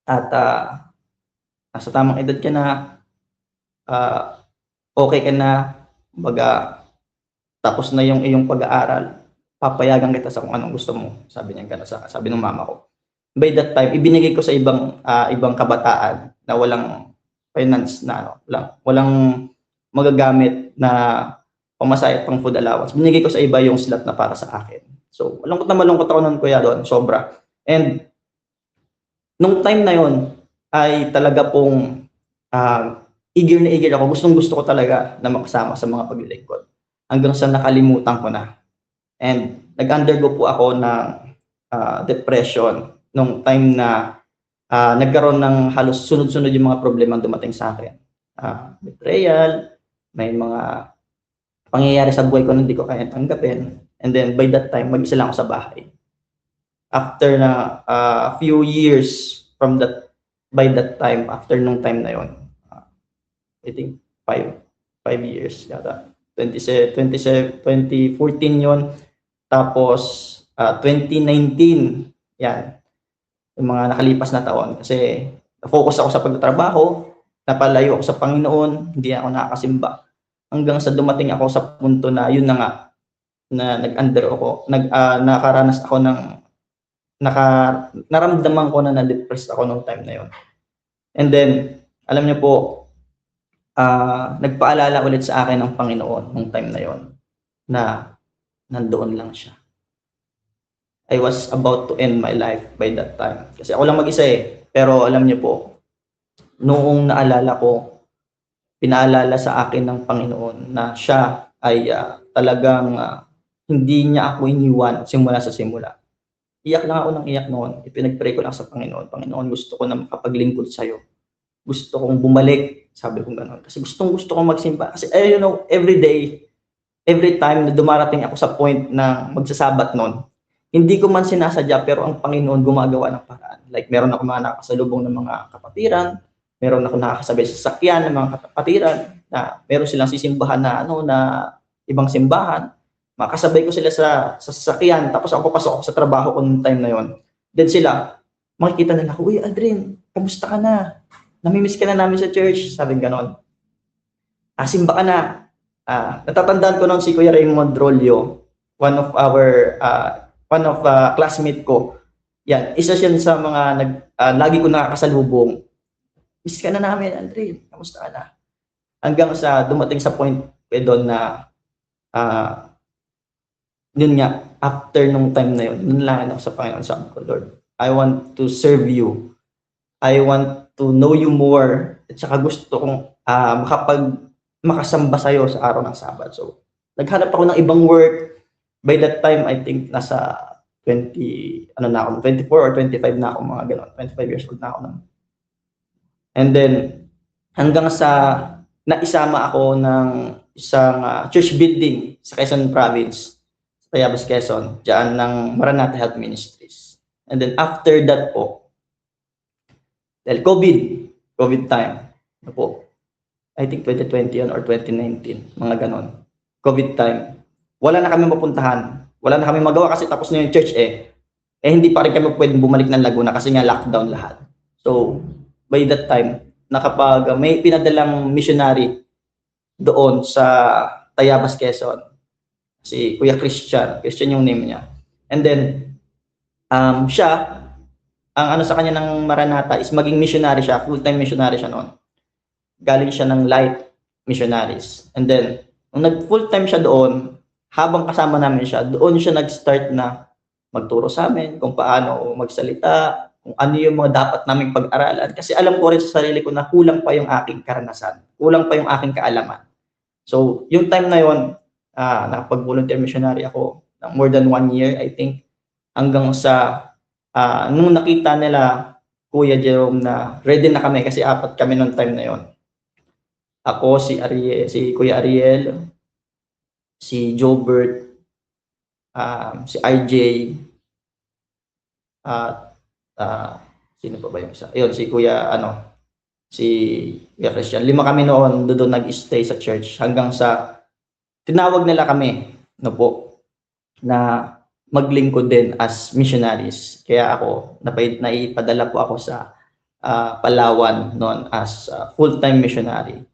at nasa tamang edad ka na, okay ka na, tapos na yung iyong pag-aaral, papayagan kita sa kung anong gusto mo, sabi niya gano'n, sabi ng mama ko. By that time, ibinigay ko sa ibang kabataan na walang finance na walang magagamit na pamasahe at pang food allowance. Binigay ko sa iba yung slot na para sa akin. So, malungkot ako noon, kuya, doon, sobra. And nung time na yon ay talaga pong eager na eager ako. Gustong-gusto ko talaga na makasama sa mga paglilingkod. Hanggang sa nakalimutan ko na. And nag-undergo po ako ng depression nung time na nagkaroon ng halos sunod-sunod yung mga problema dumating sa akin. Betrayal, may mga pangyayari sa buhay ko na hindi ko kaya tanggapin. And then by that time, mag-isa lang ako sa bahay. After na a few years by that time, after nung time na yon, I think 5 years yata. 2014 yon. Tapos 2019, yan. Yung mga nakalipas na taon. Kasi na-focus ako sa pagtatrabaho, napalayo ako sa Panginoon, hindi ako nakakasimba. Hanggang sa dumating ako sa punto na yun na nga, na nakaranas ako naramdaman ko na na-depressed ako nung time na yon. And then, alam niyo po, nagpaalala ulit sa akin ng Panginoon nung time na yon na nandoon lang siya. I was about to end my life by that time. Kasi ako lang mag-isa Pero alam niyo po, noong pinaalala sa akin ng Panginoon na siya ay talagang hindi niya ako iniwan simula sa simula. Iyak lang ako ng iyak noon. Ipinag-pray ko lang sa Panginoon. Panginoon, gusto ko na makapaglingkod sa'yo. Gusto kong bumalik. Sabi ko gano'n. Kasi gusto kong magsimba. Kasi, every day, every time na dumarating ako sa point na magsasabat noon, hindi ko man sinasadya, pero ang Panginoon gumagawa ng paraan. Like, meron ako mga nakasalubong ng mga kapatiran, meron ako nakakasabay sa sakyan ng mga kapatiran, na meron silang sisimbahan na, na ibang simbahan. Makasabay ko sila sa sasakyan, tapos ako pasok ako sa trabaho ko noong time na yon. Then sila, makikita nila, uy, Adrian, kamusta ka na? Namimiss ka na namin sa church. Sabi ganon. Simba ka na. Natatandaan ko noon si Kuya Raymond Rolio, one of classmate ko. Yan, isa siya sa mga lagi ko nakakasalubong. Miss ka na namin, Adrian, kamusta ka na? Hanggang sa dumating sa point doon na yun nga, after nung time na yun, nunlangan ako sa Panginoon, sabi ko, Lord, I want to serve you. I want to know you more. At saka gusto kong makasamba sa'yo sa araw ng Sabat. So, naghanap ako ng ibang work. By that time, I think nasa 24 or 25 na ako, mga gano'n. 25 years old na ako. And then, hanggang sa naisama ako ng isang church building sa Quezon Province, Tayabas, Quezon, dyan ng Maranatha Health Ministries. And then after that po, dahil COVID time, po, I think 2020 or 2019, mga ganon, COVID time, wala na kami mapuntahan, wala na kami magawa kasi tapos na yung church hindi pa rin kami pwedeng bumalik ng Laguna kasi nga lockdown lahat. So, by that time, may pinadalang missionary doon sa Tayabas, Quezon, si Kuya Christian yung name niya. And then, siya, ang sa kanya ng Maranatha is maging missionary siya, full-time missionary siya noon. Galing siya ng Light Missionaries. And then, nung nag-full-time siya doon, habang kasama namin siya, doon siya nag-start na magturo sa amin kung paano magsalita, kung ano yung mga dapat naming pag-aralan. Kasi alam ko rin sa sarili ko na kulang pa yung aking karanasan, kulang pa yung aking kaalaman. So, yung time na yon, nakapag-volunteer missionary ako ng more than 1 year, I think, hanggang sa nung nakita nila Kuya Jerome na ready na kami kasi 4 kami noong time na yon. Ako, si Kuya Ariel, si Jobert, si RJ, sino pa ba yung isa? Ayun, si Kuya Christian. 5 kami noon doon nag-stay sa church hanggang sa tinawag nila kami, na maglingkod din as missionaries. Kaya ako, naipadala po ako sa Palawan noon as full-time missionary.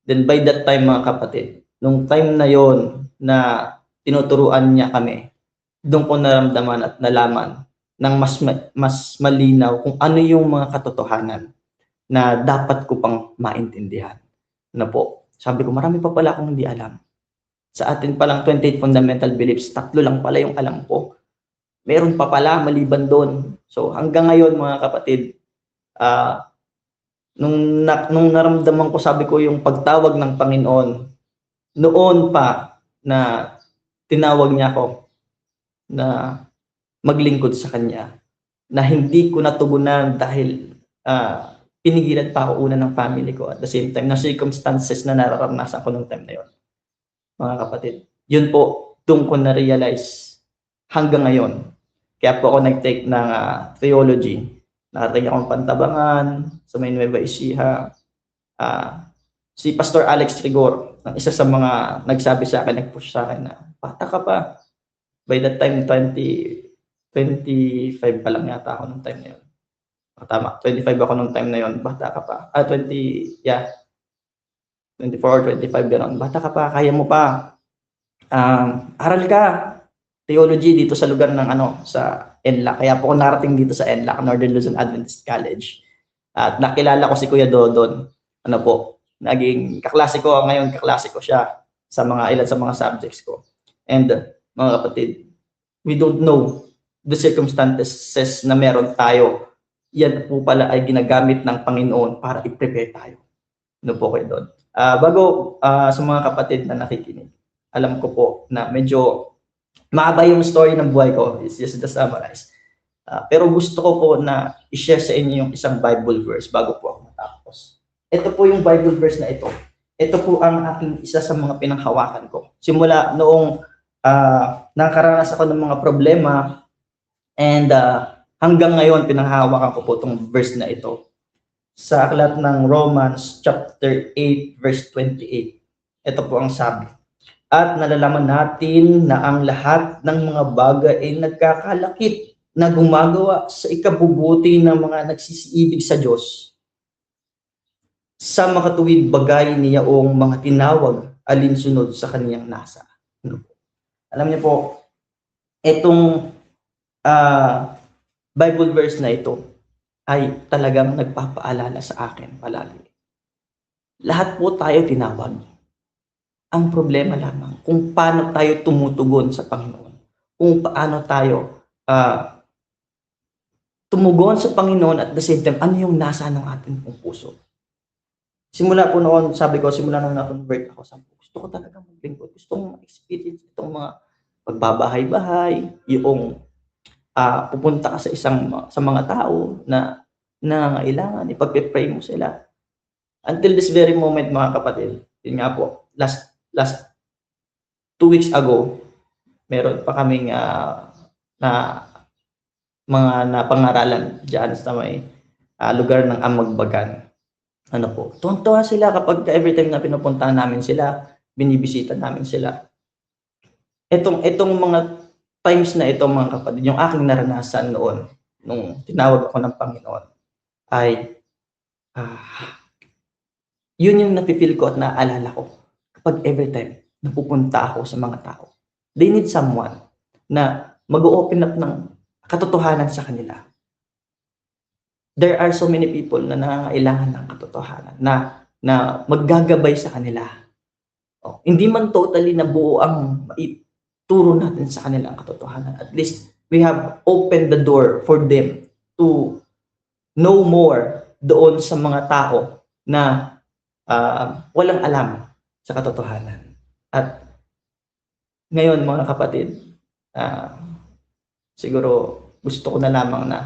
Then by that time, mga kapatid, nung time na yon na tinuturuan niya kami, doon ko naramdaman at nalaman ng mas malinaw kung ano yung mga katotohanan na dapat ko pang maintindihan. Sabi ko, marami pa pala akong hindi alam. Sa atin palang 28 fundamental beliefs, 3 lang pala yung alam ko. Meron pa pala maliban doon. So hanggang ngayon, mga kapatid, nung naramdaman ko, sabi ko, yung pagtawag ng Panginoon, noon pa na tinawag niya ako na maglingkod sa Kanya, na hindi ko natugunan dahil pinigilan pa ako una ng family ko at the same time, na circumstances na nararanasan ko nung time na yun. Mga kapatid, yun po, doon ko na-realize hanggang ngayon. Kaya po ako nag-take ng theology. Nakatake akong Pantabangan, sa may Nueva Ecija. Si Pastor Alex Rigor, isa sa mga nagsabi sa akin, nag-push sa akin na, bata ka pa. By that time, 25 pa lang yata ako nung time na yun. Tama, 25 ako nung time na yun, bata ka pa. 24 or 25, gano'n. Bata ka pa, kaya mo pa. Aral ka. Theology dito sa lugar ng sa ENLAC. Kaya po ako narating dito sa ENLAC, Northern Luzon Adventist College. At nakilala ko si Kuya Dodon. Naging kaklase ko, ngayon kaklase ko siya sa ilan sa mga subjects ko. And mga kapatid, we don't know the circumstances na meron tayo. Yan po pala ay ginagamit ng Panginoon para i-prepare tayo. Po kayo doon. Bago sa mga kapatid na nakikinig, alam ko po na medyo Mahaba yung story ng buhay ko. It's just the summarize. Pero gusto ko po na i-share sa inyo yung isang Bible verse bago po ako matapos. Ito po yung Bible verse na ito. Ito po ang aking isa sa mga pinanghawakan ko. Simula noong nakaranas ako ng mga problema and hanggang ngayon pinanghawakan ko po itong verse na ito. Sa aklat ng Romans chapter 8 verse 28. Ito po ang sabi. At nalalaman natin na ang lahat ng mga bagay ay nagkakalakip na gumagawa sa ikabubuti ng mga nagsisiibig sa Diyos sa makatuwid bagay niyaong mga tinawag alinsunod sa kaniyang nasa. Alam niyo po, itong Bible verse na ito ay talagang nagpapaalala sa akin palagi. Lahat po tayo tinawag. Ang problema lamang kung paano tayo tumutugon sa Panginoon. Kung paano tayo tumugon sa Panginoon at the same time, ano yung nasa ng ating puso. Simula po noon, sabi ko, simula nung na-convert ako, sabi ko, gusto ko talaga maglingkod. Gusto kong ma-experience itong mga pagbabahay-bahay, yung pupunta ka sa mga tao na nangangailangan, ipagpe-pray mo sila. Until this very moment, mga kapatid, yun nga po, last 2 weeks ago, meron pa kaming na mga napangaralan dyan sa may lugar ng Amagbagan. Ano po, tuwang-tuwa sila kapag every time na pinupuntahan namin sila, binibisita namin sila. Itong mga times na ito, mga kapatid, yung aking naranasan noon, nung tinawag ako ng Panginoon, ay yun yung napipil ko at naaalala ko. Kapag every time napupunta ako sa mga tao, they need someone na mag-open up ng katotohanan sa kanila. There are so many people na nangangailangan ng katotohanan na maggagabay sa kanila. Hindi man totally na buo ang maituro natin sa kanila ang katotohanan. At least we have opened the door for them to know more doon sa mga tao na walang alam sa katotohanan. At ngayon, mga kapatid, siguro gusto ko na lamang na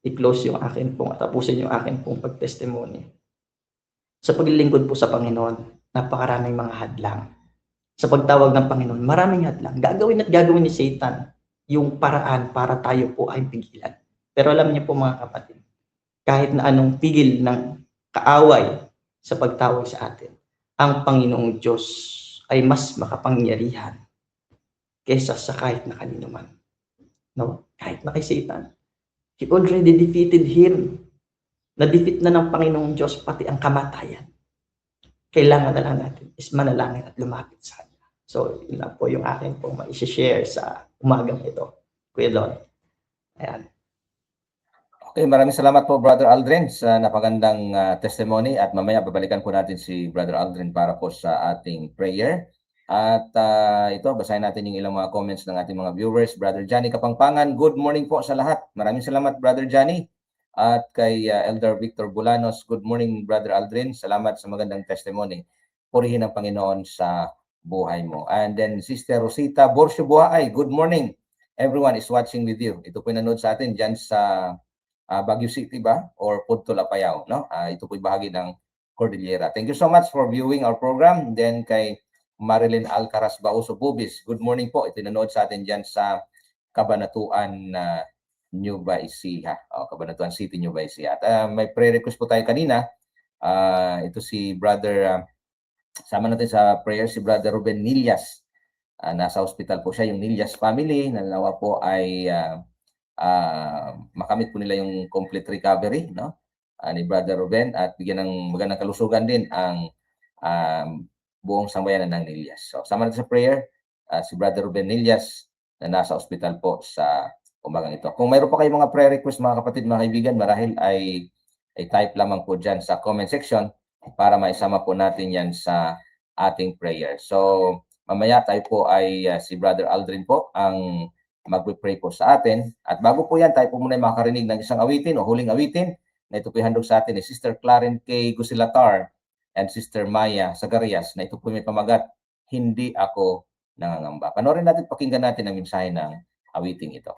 i-close yung akin pong, tapusin yung akin pong pag-testimony. Sa paglilingkod po sa Panginoon, napakaraming mga hadlang. Sa pagtawag ng Panginoon, maraming hadlang. Gagawin ni Satan yung paraan para tayo po ay pigilan. Pero alam niyo po, mga kapatid, kahit na anong pigil ng kaaway sa pagtawag sa atin, ang Panginoong Diyos ay mas makapangyarihan kaysa sa kahit na kanino man. No? Kahit na kay Satan. He already defeated him. Na-defeat na ng Panginoong Diyos pati ang kamatayan. Kailangan na lang natin is manalangin at lumapit sa Kanya. So, yun lang po yung akin pong ma-share sa umagang ito. Kuya Lon. Ayan. Okay, maraming salamat po Brother Aldrin sa napagandang testimony at mamaya babalikan po natin si Brother Aldrin para po sa ating prayer. At ito, basahin natin yung ilang mga comments ng ating mga viewers. Brother Johnny Kapangpangan, good morning po sa lahat. Maraming salamat Brother Johnny. At kay Elder Victor Bulanos, good morning Brother Aldrin. Salamat sa magandang testimony. Purihin ang Panginoon sa buhay mo. And then Sister Rosita Borsio Buhay, good morning. Everyone is watching with you. Ito po nanood sa atin dyan sa Baguio City ba? Or Puntol Apayao, no? Ito po'y bahagi ng Cordillera. Thank you so much for viewing our program. Then kay Marilyn Alcaraz Bauso Bubis, good morning po. Ito nanood sa atin dyan sa Cabanatuan Nueva Ecija. Cabanatuan City, Nueva Ecija. At may prayer request po tayo kanina. Ito si Brother, sama natin sa prayer si Brother Ruben Nillas. Nasa hospital po siya, yung Nillas family. Nalawa po ay makamit po nila yung complete recovery, no? Ni Brother Ruben at bigyan ng magandang kalusugan din ang buong sambayanan ng Nillas. So, sama natin sa prayer si Brother Ruben Nillas na nasa ospital po sa umagang ito. Kung mayroon pa kayong mga prayer request mga kapatid, mga kaibigan, marahil ay type lamang po dyan sa comment section para maisama po natin yan sa ating prayer. So, mamaya tayo po ay si Brother Aldrin po ang magpe-pray po sa atin. At bago po yan, tayo po muna makakarinig ng isang awitin o huling awitin na ito po handog sa atin ni Sister Claren K. Gusilatar and Sister Maya Sagarias na ito po may pamagat, Hindi Ako nangangamba. Panoorin natin, pakinggan natin ang mensahe ng awiting ito.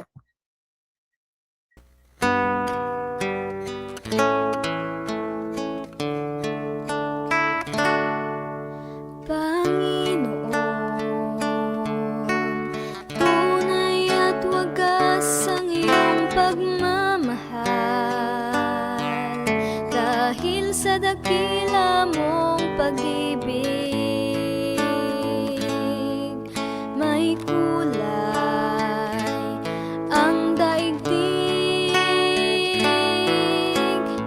Panginoon, tunay at wagas ang iyong pagmamahal, dahil sa dakila mong pag-ibig, may kulay ang daigdig,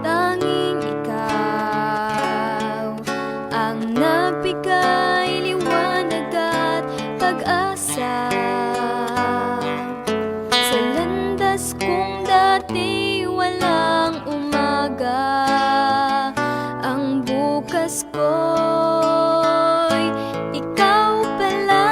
tanging ikaw ang nagbigay liwanag at pag-asa. Sa landas kong dati walang umaga, ang bukas ko'y ikaw pala.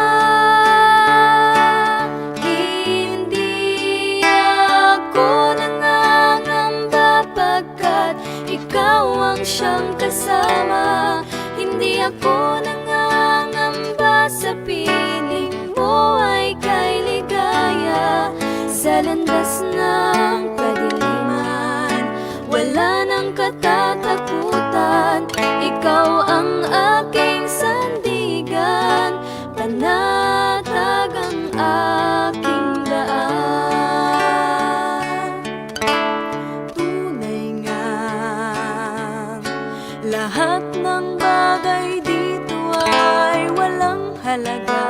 Hindi ako nangangamba pagkat ikaw ang siyang kasama. Hindi ako nangangamba sa piling mo ay kay ligaya. Sa landas ng kadiliman, wala nang katatakutan. Ikaw ang aking sandigan, panatag ang aking daan. Tunay nga, lahat ng bagay dito ay walang halaga,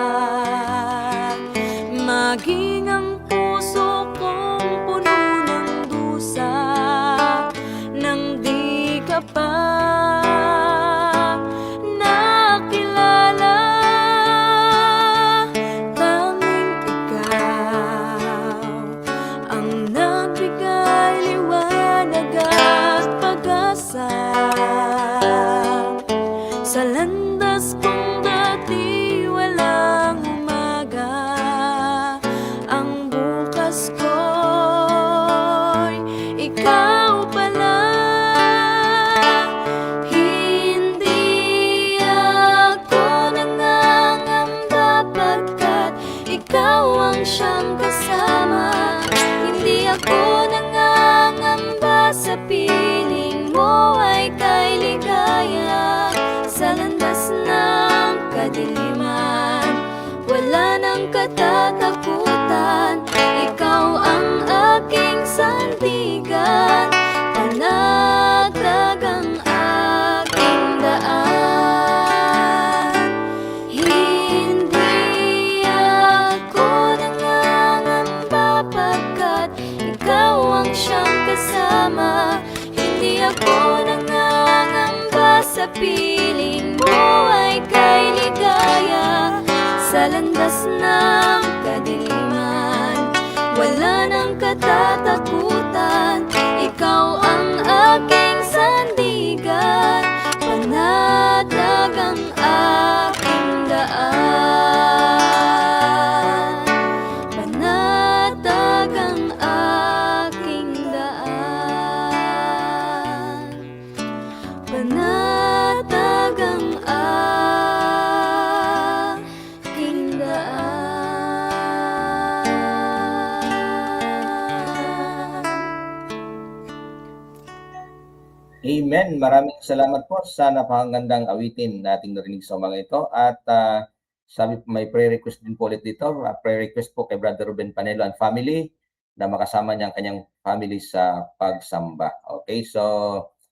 maging ang puso kong puno ng dusa, nang di ka pa nakilala. Tanging ikaw ang nagbigay liwanag at pag-asa. Sa landas kong dati walang umaga, ang bukas ko'y ikaw pala. Hindi ako nangangamba pagkat ikaw ang siyang kasama. Hindi ako nangangamba sa piling mo ay kay ligaya. Sa landas ng kadiliman, wala nang katatakutan. Ikaw ang aking sandigan, panatag ang aking daan. Hindi ako nangangamba pagkat ikaw ang siyang kasama. Hindi ako nangangamba sa piling mo ay kay ligaya. Sa landas ng kadiliman, wala nang katatakutan. Ikaw ang aking sandigan, panatag ang aking daan. Panatag ang aking daan. Panatag ang aking daan. Amen. Maraming salamat po sa napakagandang awitin na ating narinig sa mga ito. At sabi po, may prayer request din po ulit dito. Prayer request po kay Brother Ruben Panelo and family na makasama niya ang kanyang family sa pagsamba. Okay, so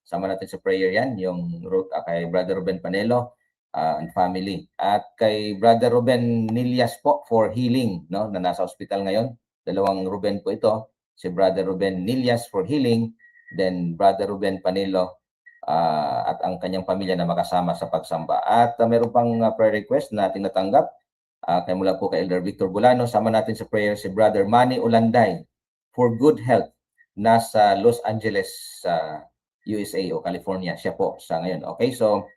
sama natin sa prayer yan, yung kay Brother Ruben Panelo and family. At kay Brother Ruben Nilias po for healing, no, na nasa hospital ngayon. Dalawang Ruben po ito. Si Brother Ruben Nilias for healing, then Brother Ruben Panelo at ang kanyang pamilya na makasama sa pagsamba. At meron pang prayer request na ating natanggap kay mula po kay Elder Victor Bulano. Sama natin sa prayer si Brother Manny Ulanday for good health, nasa Los Angeles, USA o California. Siya po sa ngayon. Okay, so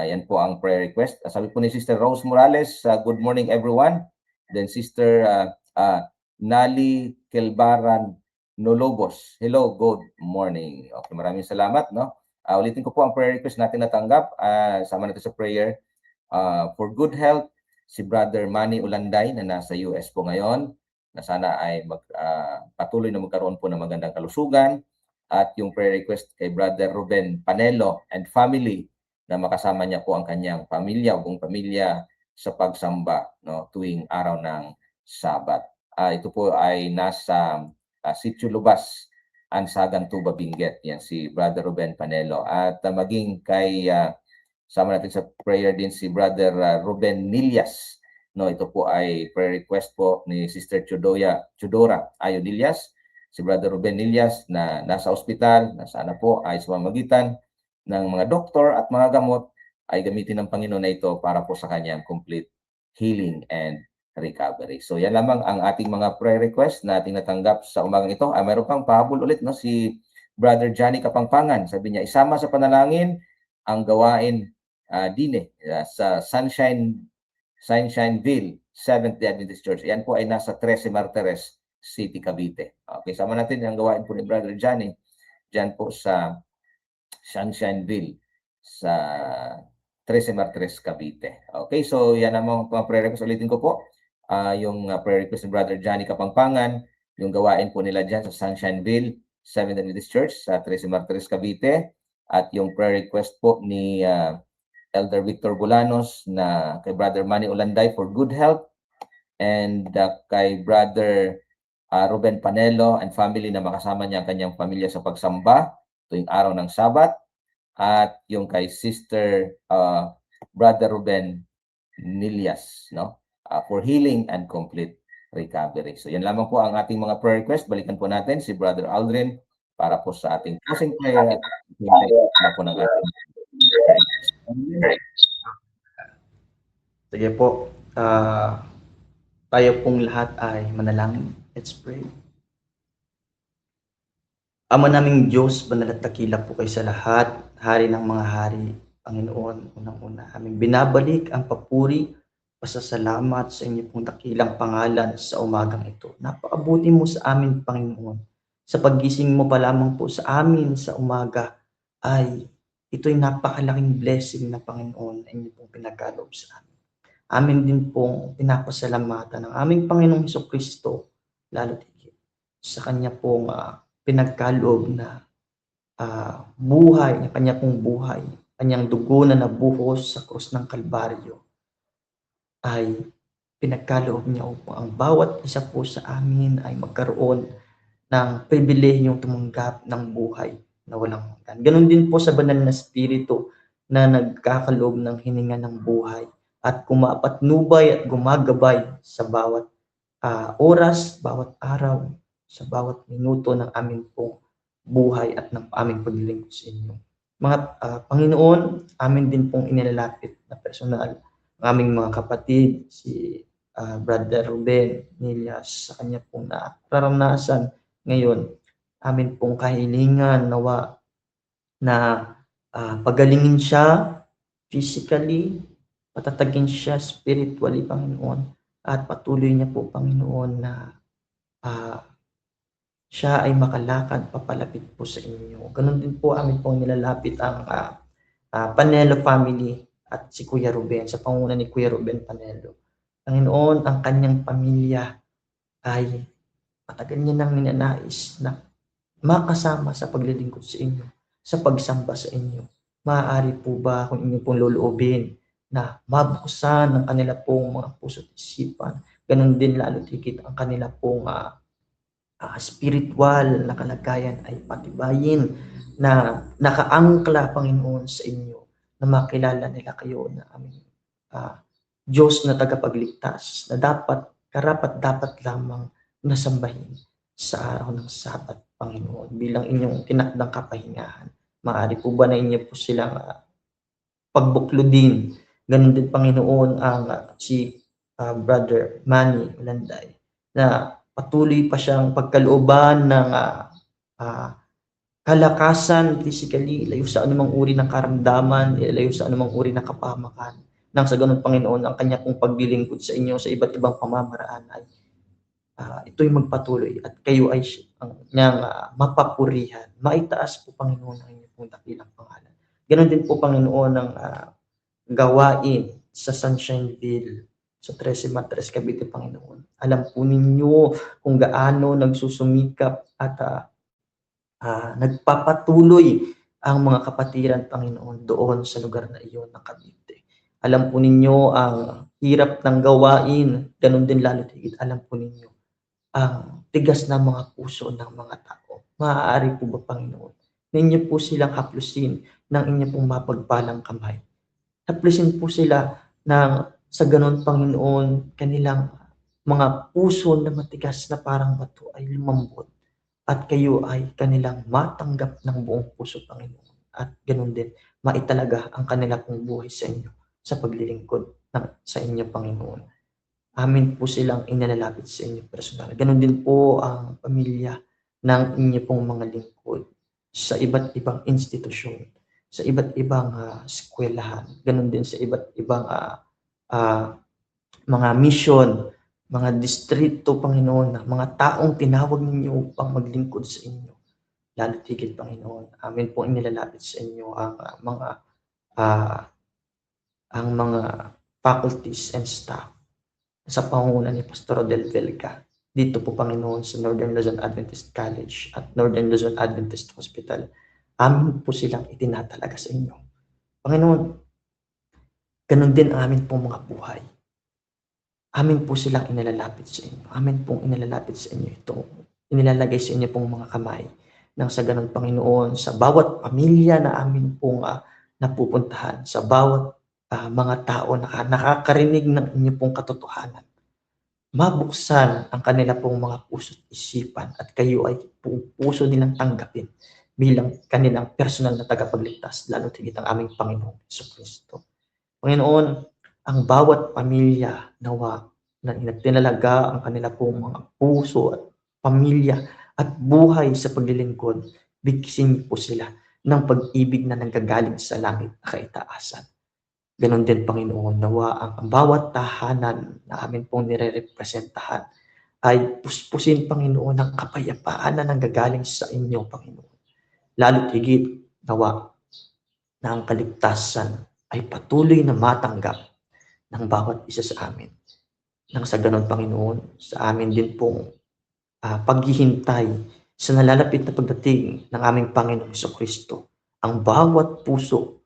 yan po ang prayer request. Sabi po ni Sister Rose Morales, good morning everyone. Then Sister Nali Kelbaran Nolobos, hello, good morning. Okay, maraming salamat, no? Ulitin ko po ang prayer request natin natanggap. Sama natin sa prayer for good health si Brother Manny Ulanday na nasa US po ngayon, na sana ay patuloy na magkaroon po ng magandang kalusugan, at yung prayer request kay Brother Ruben Panelo and family na makasama niya po ang kanyang pamilya, buong pamilya sa pagsamba, no, tuwing araw ng Sabat. Ito po ay nasa Sitio Lubas, Ansagan, Tuba, Benguet. Yan si Brother Ruben Panelo. At maging kay sama natin sa prayer din si Brother Ruben Nilias. No, ito po ay prayer request po ni Sister Chudora Ayodilias. Si Brother Ruben Nilias na nasa ospital, na sana po ay sa pamamagitan ng mga doktor at mga gamot ay gamitin ng Panginoon na ito para po sa kanyang complete healing and recovery. So yan lamang ang ating mga prayer request na ating natanggap sa umagang ito. Mayroon pang pahabol ulit, no, si Brother Johnny Kapangpangan. Sabi niya, isama sa panalangin ang gawain sa Sunshineville Seventh-day Adventist Church. Yan po ay nasa 13 Martires City, Cavite. Okay, sama natin ang gawain po ni Brother Johnny dyan po sa Sunshineville sa 13 Martires, Cavite. Okay, so yan ang mga prayer request. Ulitin ko po, yung prayer request ni Brother Johnny Kapangpangan, yung gawain po nila dyan sa Sunshineville Seventh Adventist Church sa 13 Martires, Cavite, at yung prayer request po ni Elder Victor Bulanos na kay Brother Manny Ulanday for good health, and kay Brother Ruben Panelo and family na makasama niya ang kanyang pamilya sa pagsamba tuwing araw ng Sabat, at yung kay Sister Brother Ruben Nilias, no, for healing and complete recovery. So yan lamang po ang ating mga prayer request. Balikan po natin si Brother Aldrin para po sa ating closing prayer at po ng ating Sige po. Tayo pong lahat ay manalangin. Let's pray. Ama naming Diyos, banal at dakila po kayo sa lahat, hari ng mga hari, Panginoon, unang-una. Aming binabalik ang papuri, pasasalamat sa inyo pong dakilang pangalan sa umagang ito. Napakabuti mo sa amin, Panginoon. Sa paggising mo pa lamang po sa amin sa umaga, ay ito'y napakalaking blessing na, Panginoon, na inyo pong pinagkaloob sa amin. Amin din pong pinapasalamatan ng aming Panginoong Hesukristo, lalo tigit sa kanya pong pinagkaloob na buhay, na kanya pong buhay, kanyang dugo na nabuhos sa krus ng Kalbaryo, ay pinagkaloob niya upang ang bawat isa po sa amin ay magkaroon ng pribilehiyong tumanggap ng buhay na walang hanggan. Ganon din po sa banal na Espiritu na nagkakaloob ng hininga ng buhay at kumapatnubay at gumagabay sa bawat oras, bawat araw, sa bawat minuto ng aming pong buhay at ng aming paglilingkod sa inyo. Mga Panginoon, amin din pong inilalapit na personal ang aming mga kapatid, si Brother Ruben Nilias, sa kanya pong nararanasan ngayon. Amin pong kahilingan nawa na pagalingin siya physically, patatagin siya spiritually, Panginoon, at patuloy niya po, Panginoon, na siya ay makalakad papalapit po sa inyo. Ganon din po amin pong nilalapit ang Panelo family at si Kuya Ruben, sa panguna ni Kuya Ruben Panelo. Panginoon, ang kanyang pamilya ay matagal niya nang ninanais na makasama sa paglilingkod sa inyo, sa pagsamba sa inyo. Maaari po ba kung inyo pong loloobin na mabuksan ang kanila pong mga puso at isipan, ganun din lalo higit ang kanila pong spiritual na kalagayan ay patibayin, na nakaangkla, Panginoon, sa inyo, na makilala nila kayo na aming Diyos na tagapagligtas, na karapat-dapat lamang nasambahin sa araw ng Sabat, Panginoon, bilang inyong tinakdang kapahingahan. Maaari po ba na inyo po silang pagbuklodin? Ganun din, Panginoon, ang si Brother Manny Ulanday, na patuloy pa siyang pagkalooban ng kalakasan physically, layo sa anumang uri ng karamdaman, layo sa anumang uri ng kapahamakan. Nang sa ganun, Panginoon, ang kanya pong paglilingkod sa inyo sa iba't ibang pamamaraan ay ito'y magpatuloy at kayo ay ang niyang mapapurihan. Maitaas po, Panginoon, ang inyong pong dakilang pangalan. Ganon din po, Panginoon, ang gawain sa Sunshineville sa 13 Matres, Cavite, Panginoon. Alam po ninyo kung gaano nagsusumikap at nagpapatuloy ang mga kapatiran, Panginoon, doon sa lugar na iyon ng Cavite. Alam po ninyo ang hirap ng gawain, ganun din lalo higit, alam po ninyo ang tigas na mga puso ng mga tao. Maaari po ba, Panginoon, ninyo po silang haplusin ng inyo pong mapagpalang kamay. Haplusin po sila ng sa ganon, Panginoon, kanilang mga puso na matigas na parang bato ay lumambot at kayo ay kanilang matanggap ng buong puso, Panginoon. At ganon din, maitalaga ang kanila pong buhay sa inyo sa paglilingkod sa inyo, Panginoon. Amin po silang inalalapit sa inyo personal. Ganon din po ang pamilya ng inyo pong mga lingkod sa iba't ibang institusyon, sa iba't ibang eskwelahan, ganon din sa iba't ibang mga mission, mga distrito, Panginoon, na mga taong tinawag ninyo upang maglingkod sa inyo. Lalo tigil, Panginoon, amin po inilalapit sa inyo ang mga faculties and staff sa pangunguna ni Pastor Rodel Velca. Dito po, Panginoon, sa Northern Luzon Adventist College at Northern Luzon Adventist Hospital, amin po silang itinatalaga sa inyo. Panginoon, ganun din ang amin pong mga buhay. Amin po silang inalalapit sa inyo. Amin pong inalalapit sa inyo ito. Inilalagay sa inyo pong mga kamay. Nang sa ganun, Panginoon, sa bawat pamilya na amin pong napupuntahan, sa bawat mga tao na nakakarinig ng inyo pong katotohanan, mabuksan ang kanila pong mga puso at isipan at kayo ay puso nilang tanggapin bilang kanilang personal na tagapagligtas, lalo tigit ang aming Panginoong Jesucristo. Panginoon, ang bawat pamilya nawa na tinalaga ang kanila pong mga puso at pamilya at buhay sa paglilingkod, bigkisin niyo po sila ng pag-ibig na nanggagaling sa langit na kaitaasan. Ganon din, Panginoon, nawa ang bawat tahanan na amin pong nire-representahan ay puspusin, Panginoon, ang kapayapaan na nanggagaling sa inyo, Panginoon. Lalo higit, nawa na ang kaligtasan ay patuloy na matanggap ng bawat isa sa amin. Nang sa ganon, Panginoon, sa amin din pong paghihintay sa nalalapit na pagdating ng aming Panginoong Jesucristo, ang bawat puso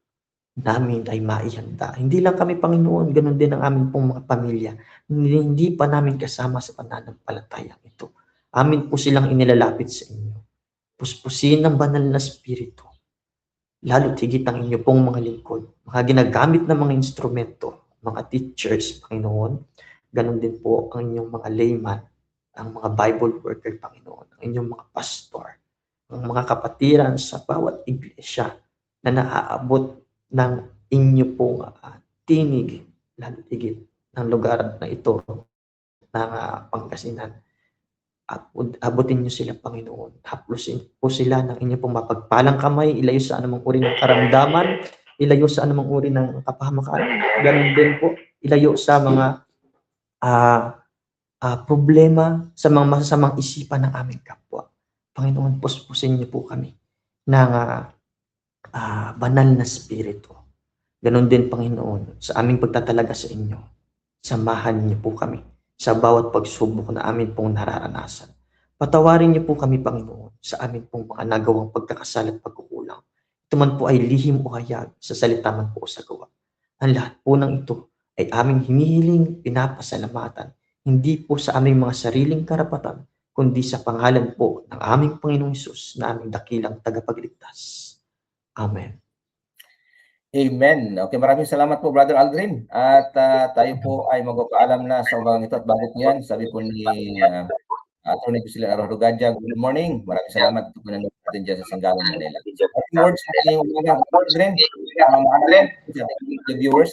namin ay maihanda. Hindi lang kami, Panginoon, ganon din ang aming pong mga pamilya. Hindi pa namin kasama sa pananampalatayang ito. Amin po silang inilalapit sa inyo. Puspusin ng banal na Espiritu. Lalo higit ang inyo pong mga lingkod, mga ginagamit na mga instrumento, mga teachers, Panginoon. Ganon din po ang inyong mga layman, ang mga Bible worker, Panginoon, ang inyong mga pastor, ang mga kapatiran sa bawat iglesia na naaabot ng inyo pong tinig, lalo higit ng lugar na ito ng Pangasinan. At abutin niyo sila, Panginoon. Haplusin po sila ng inyo pong mapagpalang kamay, ilayo sa anumang uri ng karamdaman, ilayo sa anumang uri ng kapahamakan. Ganun din po, ilayo sa mga problema, sa mga masasamang isipan ng aming kapwa. Panginoon, puspusin niyo po kami ng banal na Espiritu. Ganun din, Panginoon, sa aming pagtatalaga sa inyo, samahan niyo po kami sa bawat pagsubok na amin pong nararanasan. Patawarin niyo po kami, Panginoon, sa amin pong mga nagawang pagkakasala at pagkukulang. Ito man po ay lihim o hayag, sa salita man po o sa gawa. Ang lahat po ng ito ay aming hinihiling, pinapasalamatan, hindi po sa aming mga sariling karapatan, kundi sa pangalan po ng aming Panginoong Hesus na aming dakilang tagapagligtas. Amen. Amen. Okay, maraming salamat po, Brother Aldrin. At tayo po ay magpapaalam na sa umagang ito at bakit niyan, sabi po ni Atty. Priscilla Arrogadia, good morning. Maraming salamat. Ito po nandun natin dyan sa Singgalan, Manila. Happy words sa ating umaga, Aldrin. The viewers.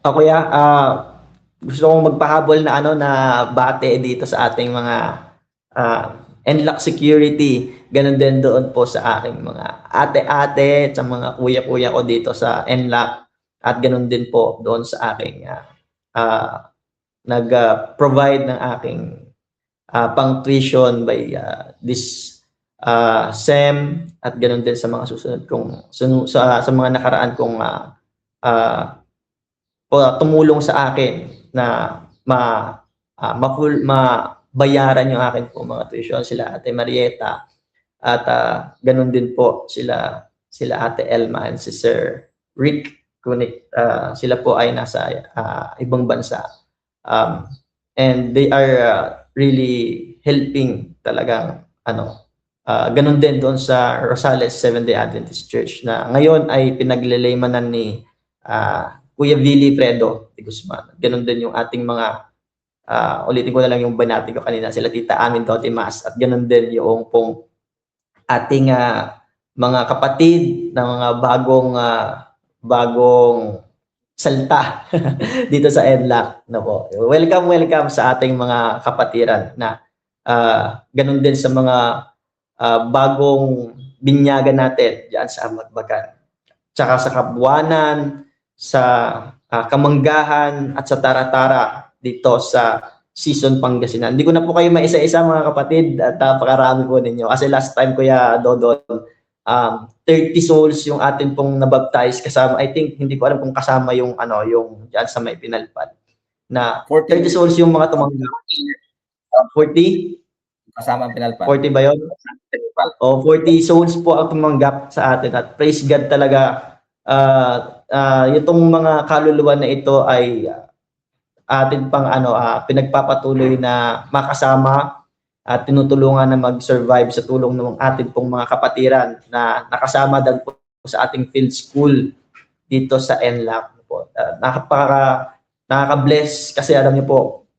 Kuya, gusto kong magpahabol na na bate dito sa ating mga NLAC security. Ganon din doon po sa aking mga ate-ate, sa mga kuya-kuya ko dito sa NLAC, at ganon din po doon sa aking nag-provide ng aking pang-tuition by this SEM, at ganon din sa mga susunod kong sa mga nakaraan kong tumulong sa akin na mabayaran yung akin po mga tuition, sila Ate Marieta at ganun din po sila Ate Elma and si Sir Rick Kunik. Sila po ay nasa ibang bansa. And they are really helping talagang ganun din doon sa Rosales Seventh-day Adventist Church na ngayon ay pinaglelaymanan ni Kuya Willie Fredo de Guzman. Ganun din yung ating mga ulitin ko na lang yung banati ko kanina, sila Tita Amin Dotimas, at ganun din yung pong ating mga kapatid na mga bagong salta dito sa NLAC na po. Welcome sa ating mga kapatiran na ganun din sa mga bagong binyagan natin diyan sa Amagbagan. Tsaka sa Kabuanan, sa Kamanggahan at sa Taratara dito sa Season Pangasinan. Hindi ko na po kayo maisa-isa mga kapatid at napakarami po ninyo. Kasi last time Kuya Dodon, 30 souls yung atin pong nabaptize kasama. I think hindi ko alam kung kasama yung yung diyan sa may Pinalpad. Na 30 souls yung mga tumanggap. 40? Kasama ang Pinalpad. 40 ba yun? O 40 souls po ang tumanggap sa atin at praise God talaga. Itong mga kaluluwa na ito ay atin pang pinagpapatuloy na makasama at tinutulungan na mag-survive sa tulong ng atin pong mga kapatiran na nakasama din po sa ating field school dito sa NLAC po. Nakaka-bless kasi alam niyo po,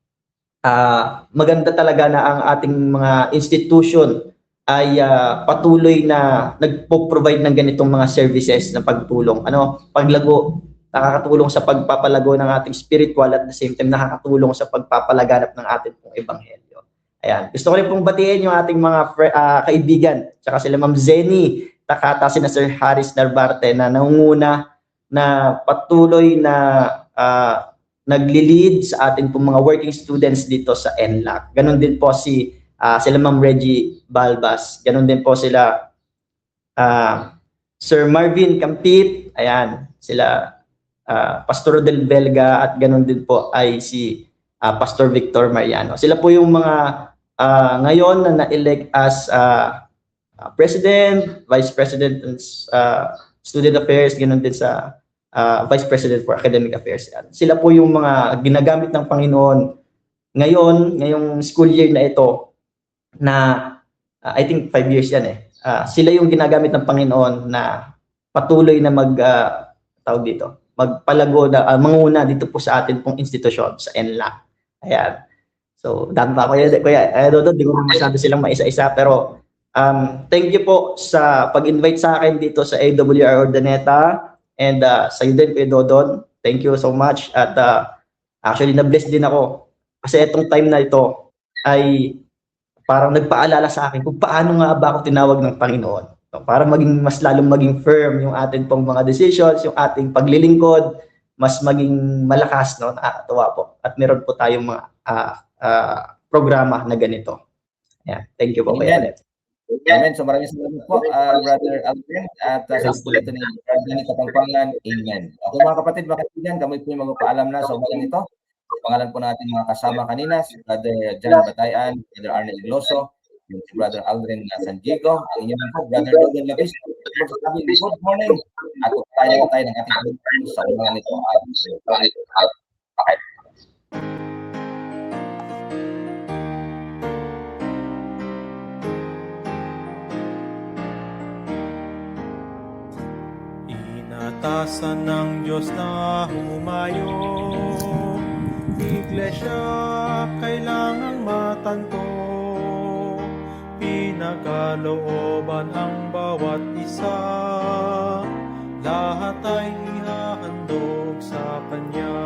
maganda talaga na ang ating mga institution ay patuloy na nagpo-provide ng ganitong mga services na pagtulong. Paglago, nakakatulong sa pagpapalago ng ating spiritual at the same time nakakatulong sa pagpapalaganap ng ating pong ebanghelyo. Ayan. Gusto ko rin pong batiin yung ating mga kaibigan, tsaka sila Ma'am Zenny Takata, sina Sir Harris Narvarte na nangunguna na patuloy na nagli-lead sa ating pong mga working students dito sa NLAC. Ganon din po sila Ma'am Reggie Balbas. Ganon din po sila Sir Marvin Campit. Ayan, sila Pastor Del Belga at ganon din po ay si Pastor Victor Mariano. Sila po yung mga ngayon na na-elect as President, Vice President and Student Affairs, ganon din sa Vice President for Academic Affairs. Sila po yung mga ginagamit ng Panginoon ngayong school year na ito na I think 5 years yan sila yung ginagamit ng Panginoon na patuloy na magpalago na manguna dito po sa atin pong institusyon sa NLAC. Ayan. So, dami pa Kuya Dodo, di ko na masyado silang maisa-isa pero thank you po sa pag-invite sa akin dito sa AWR Urdaneta and sa iyo din Kuya Dodon. Thank you so much at actually na-bless din ako kasi itong time na ito ay parang nagpaalala sa akin kung paano nga ba ako tinawag ng Panginoon. So, para mas lalong maging firm yung atin pong mga decisions, yung ating paglilingkod, mas maging malakas, no? Nakakatuwa po. At meron po tayong mga programa na ganito. Yeah, thank you po. Amen. Amen. So maraming salamat po, Brother Alvin, at sa ito ni Brother Kapangpangan. Amen. Okay mga kapatid, mga kaibigan, kami po yung magpapaalam na sa umagang ito. Pangalan po natin mga kasama kanina, si Brother John Batayan, Brother Arne Igloso, si Brother Aldrin San Diego, ang inyong po, Brother Logan Labis. Good morning. At tayo ng ating program sa umagang ito. Inatasan ng Diyos na humayo, Iglesia kailangang matanto, pinagkalooban ang bawat isa, lahat ay ihahandog sa Kanya.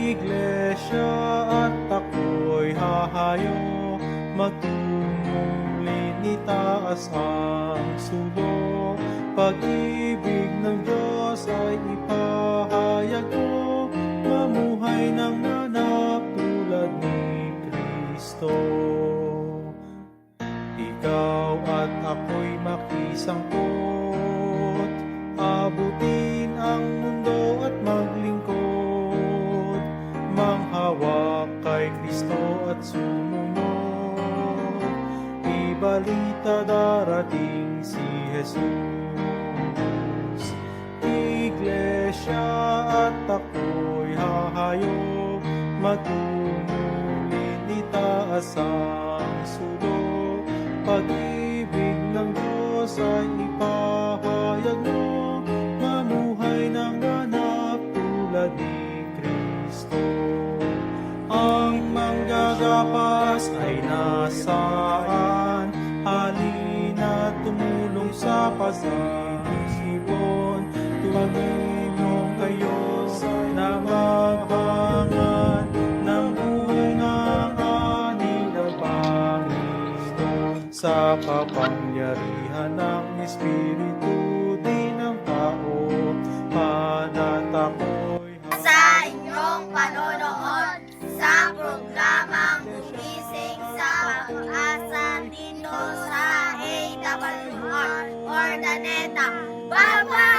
Iglesia at ako'y hahayo, magtungong linitaas ang sulo, pag-ibig ng Diyos ay ipahayag mo, mamuhay ng nanap tulad ni Kristo. Ikaw at ako'y makisangkot, abutin ang mundo Jesus. Iglesia at ako'y hahayo, magtumulit itaas ang sulok. Pag-ibig ng Diyos ay ipahayag mo, mamuhay ng ganap tulad ni Kristo. Ang manggagapas ay nasaan? Halina tumulong sa pag-iipon. Tumulong kayo na magbangan ng unang ani ng Panginoon. Sa kapangyarihan ng Espiritu di ng tao, panatako'y sa inyong panonood sa programang Gumising sa Pag-asa dito sa AWR Ordaneta. Bye-bye!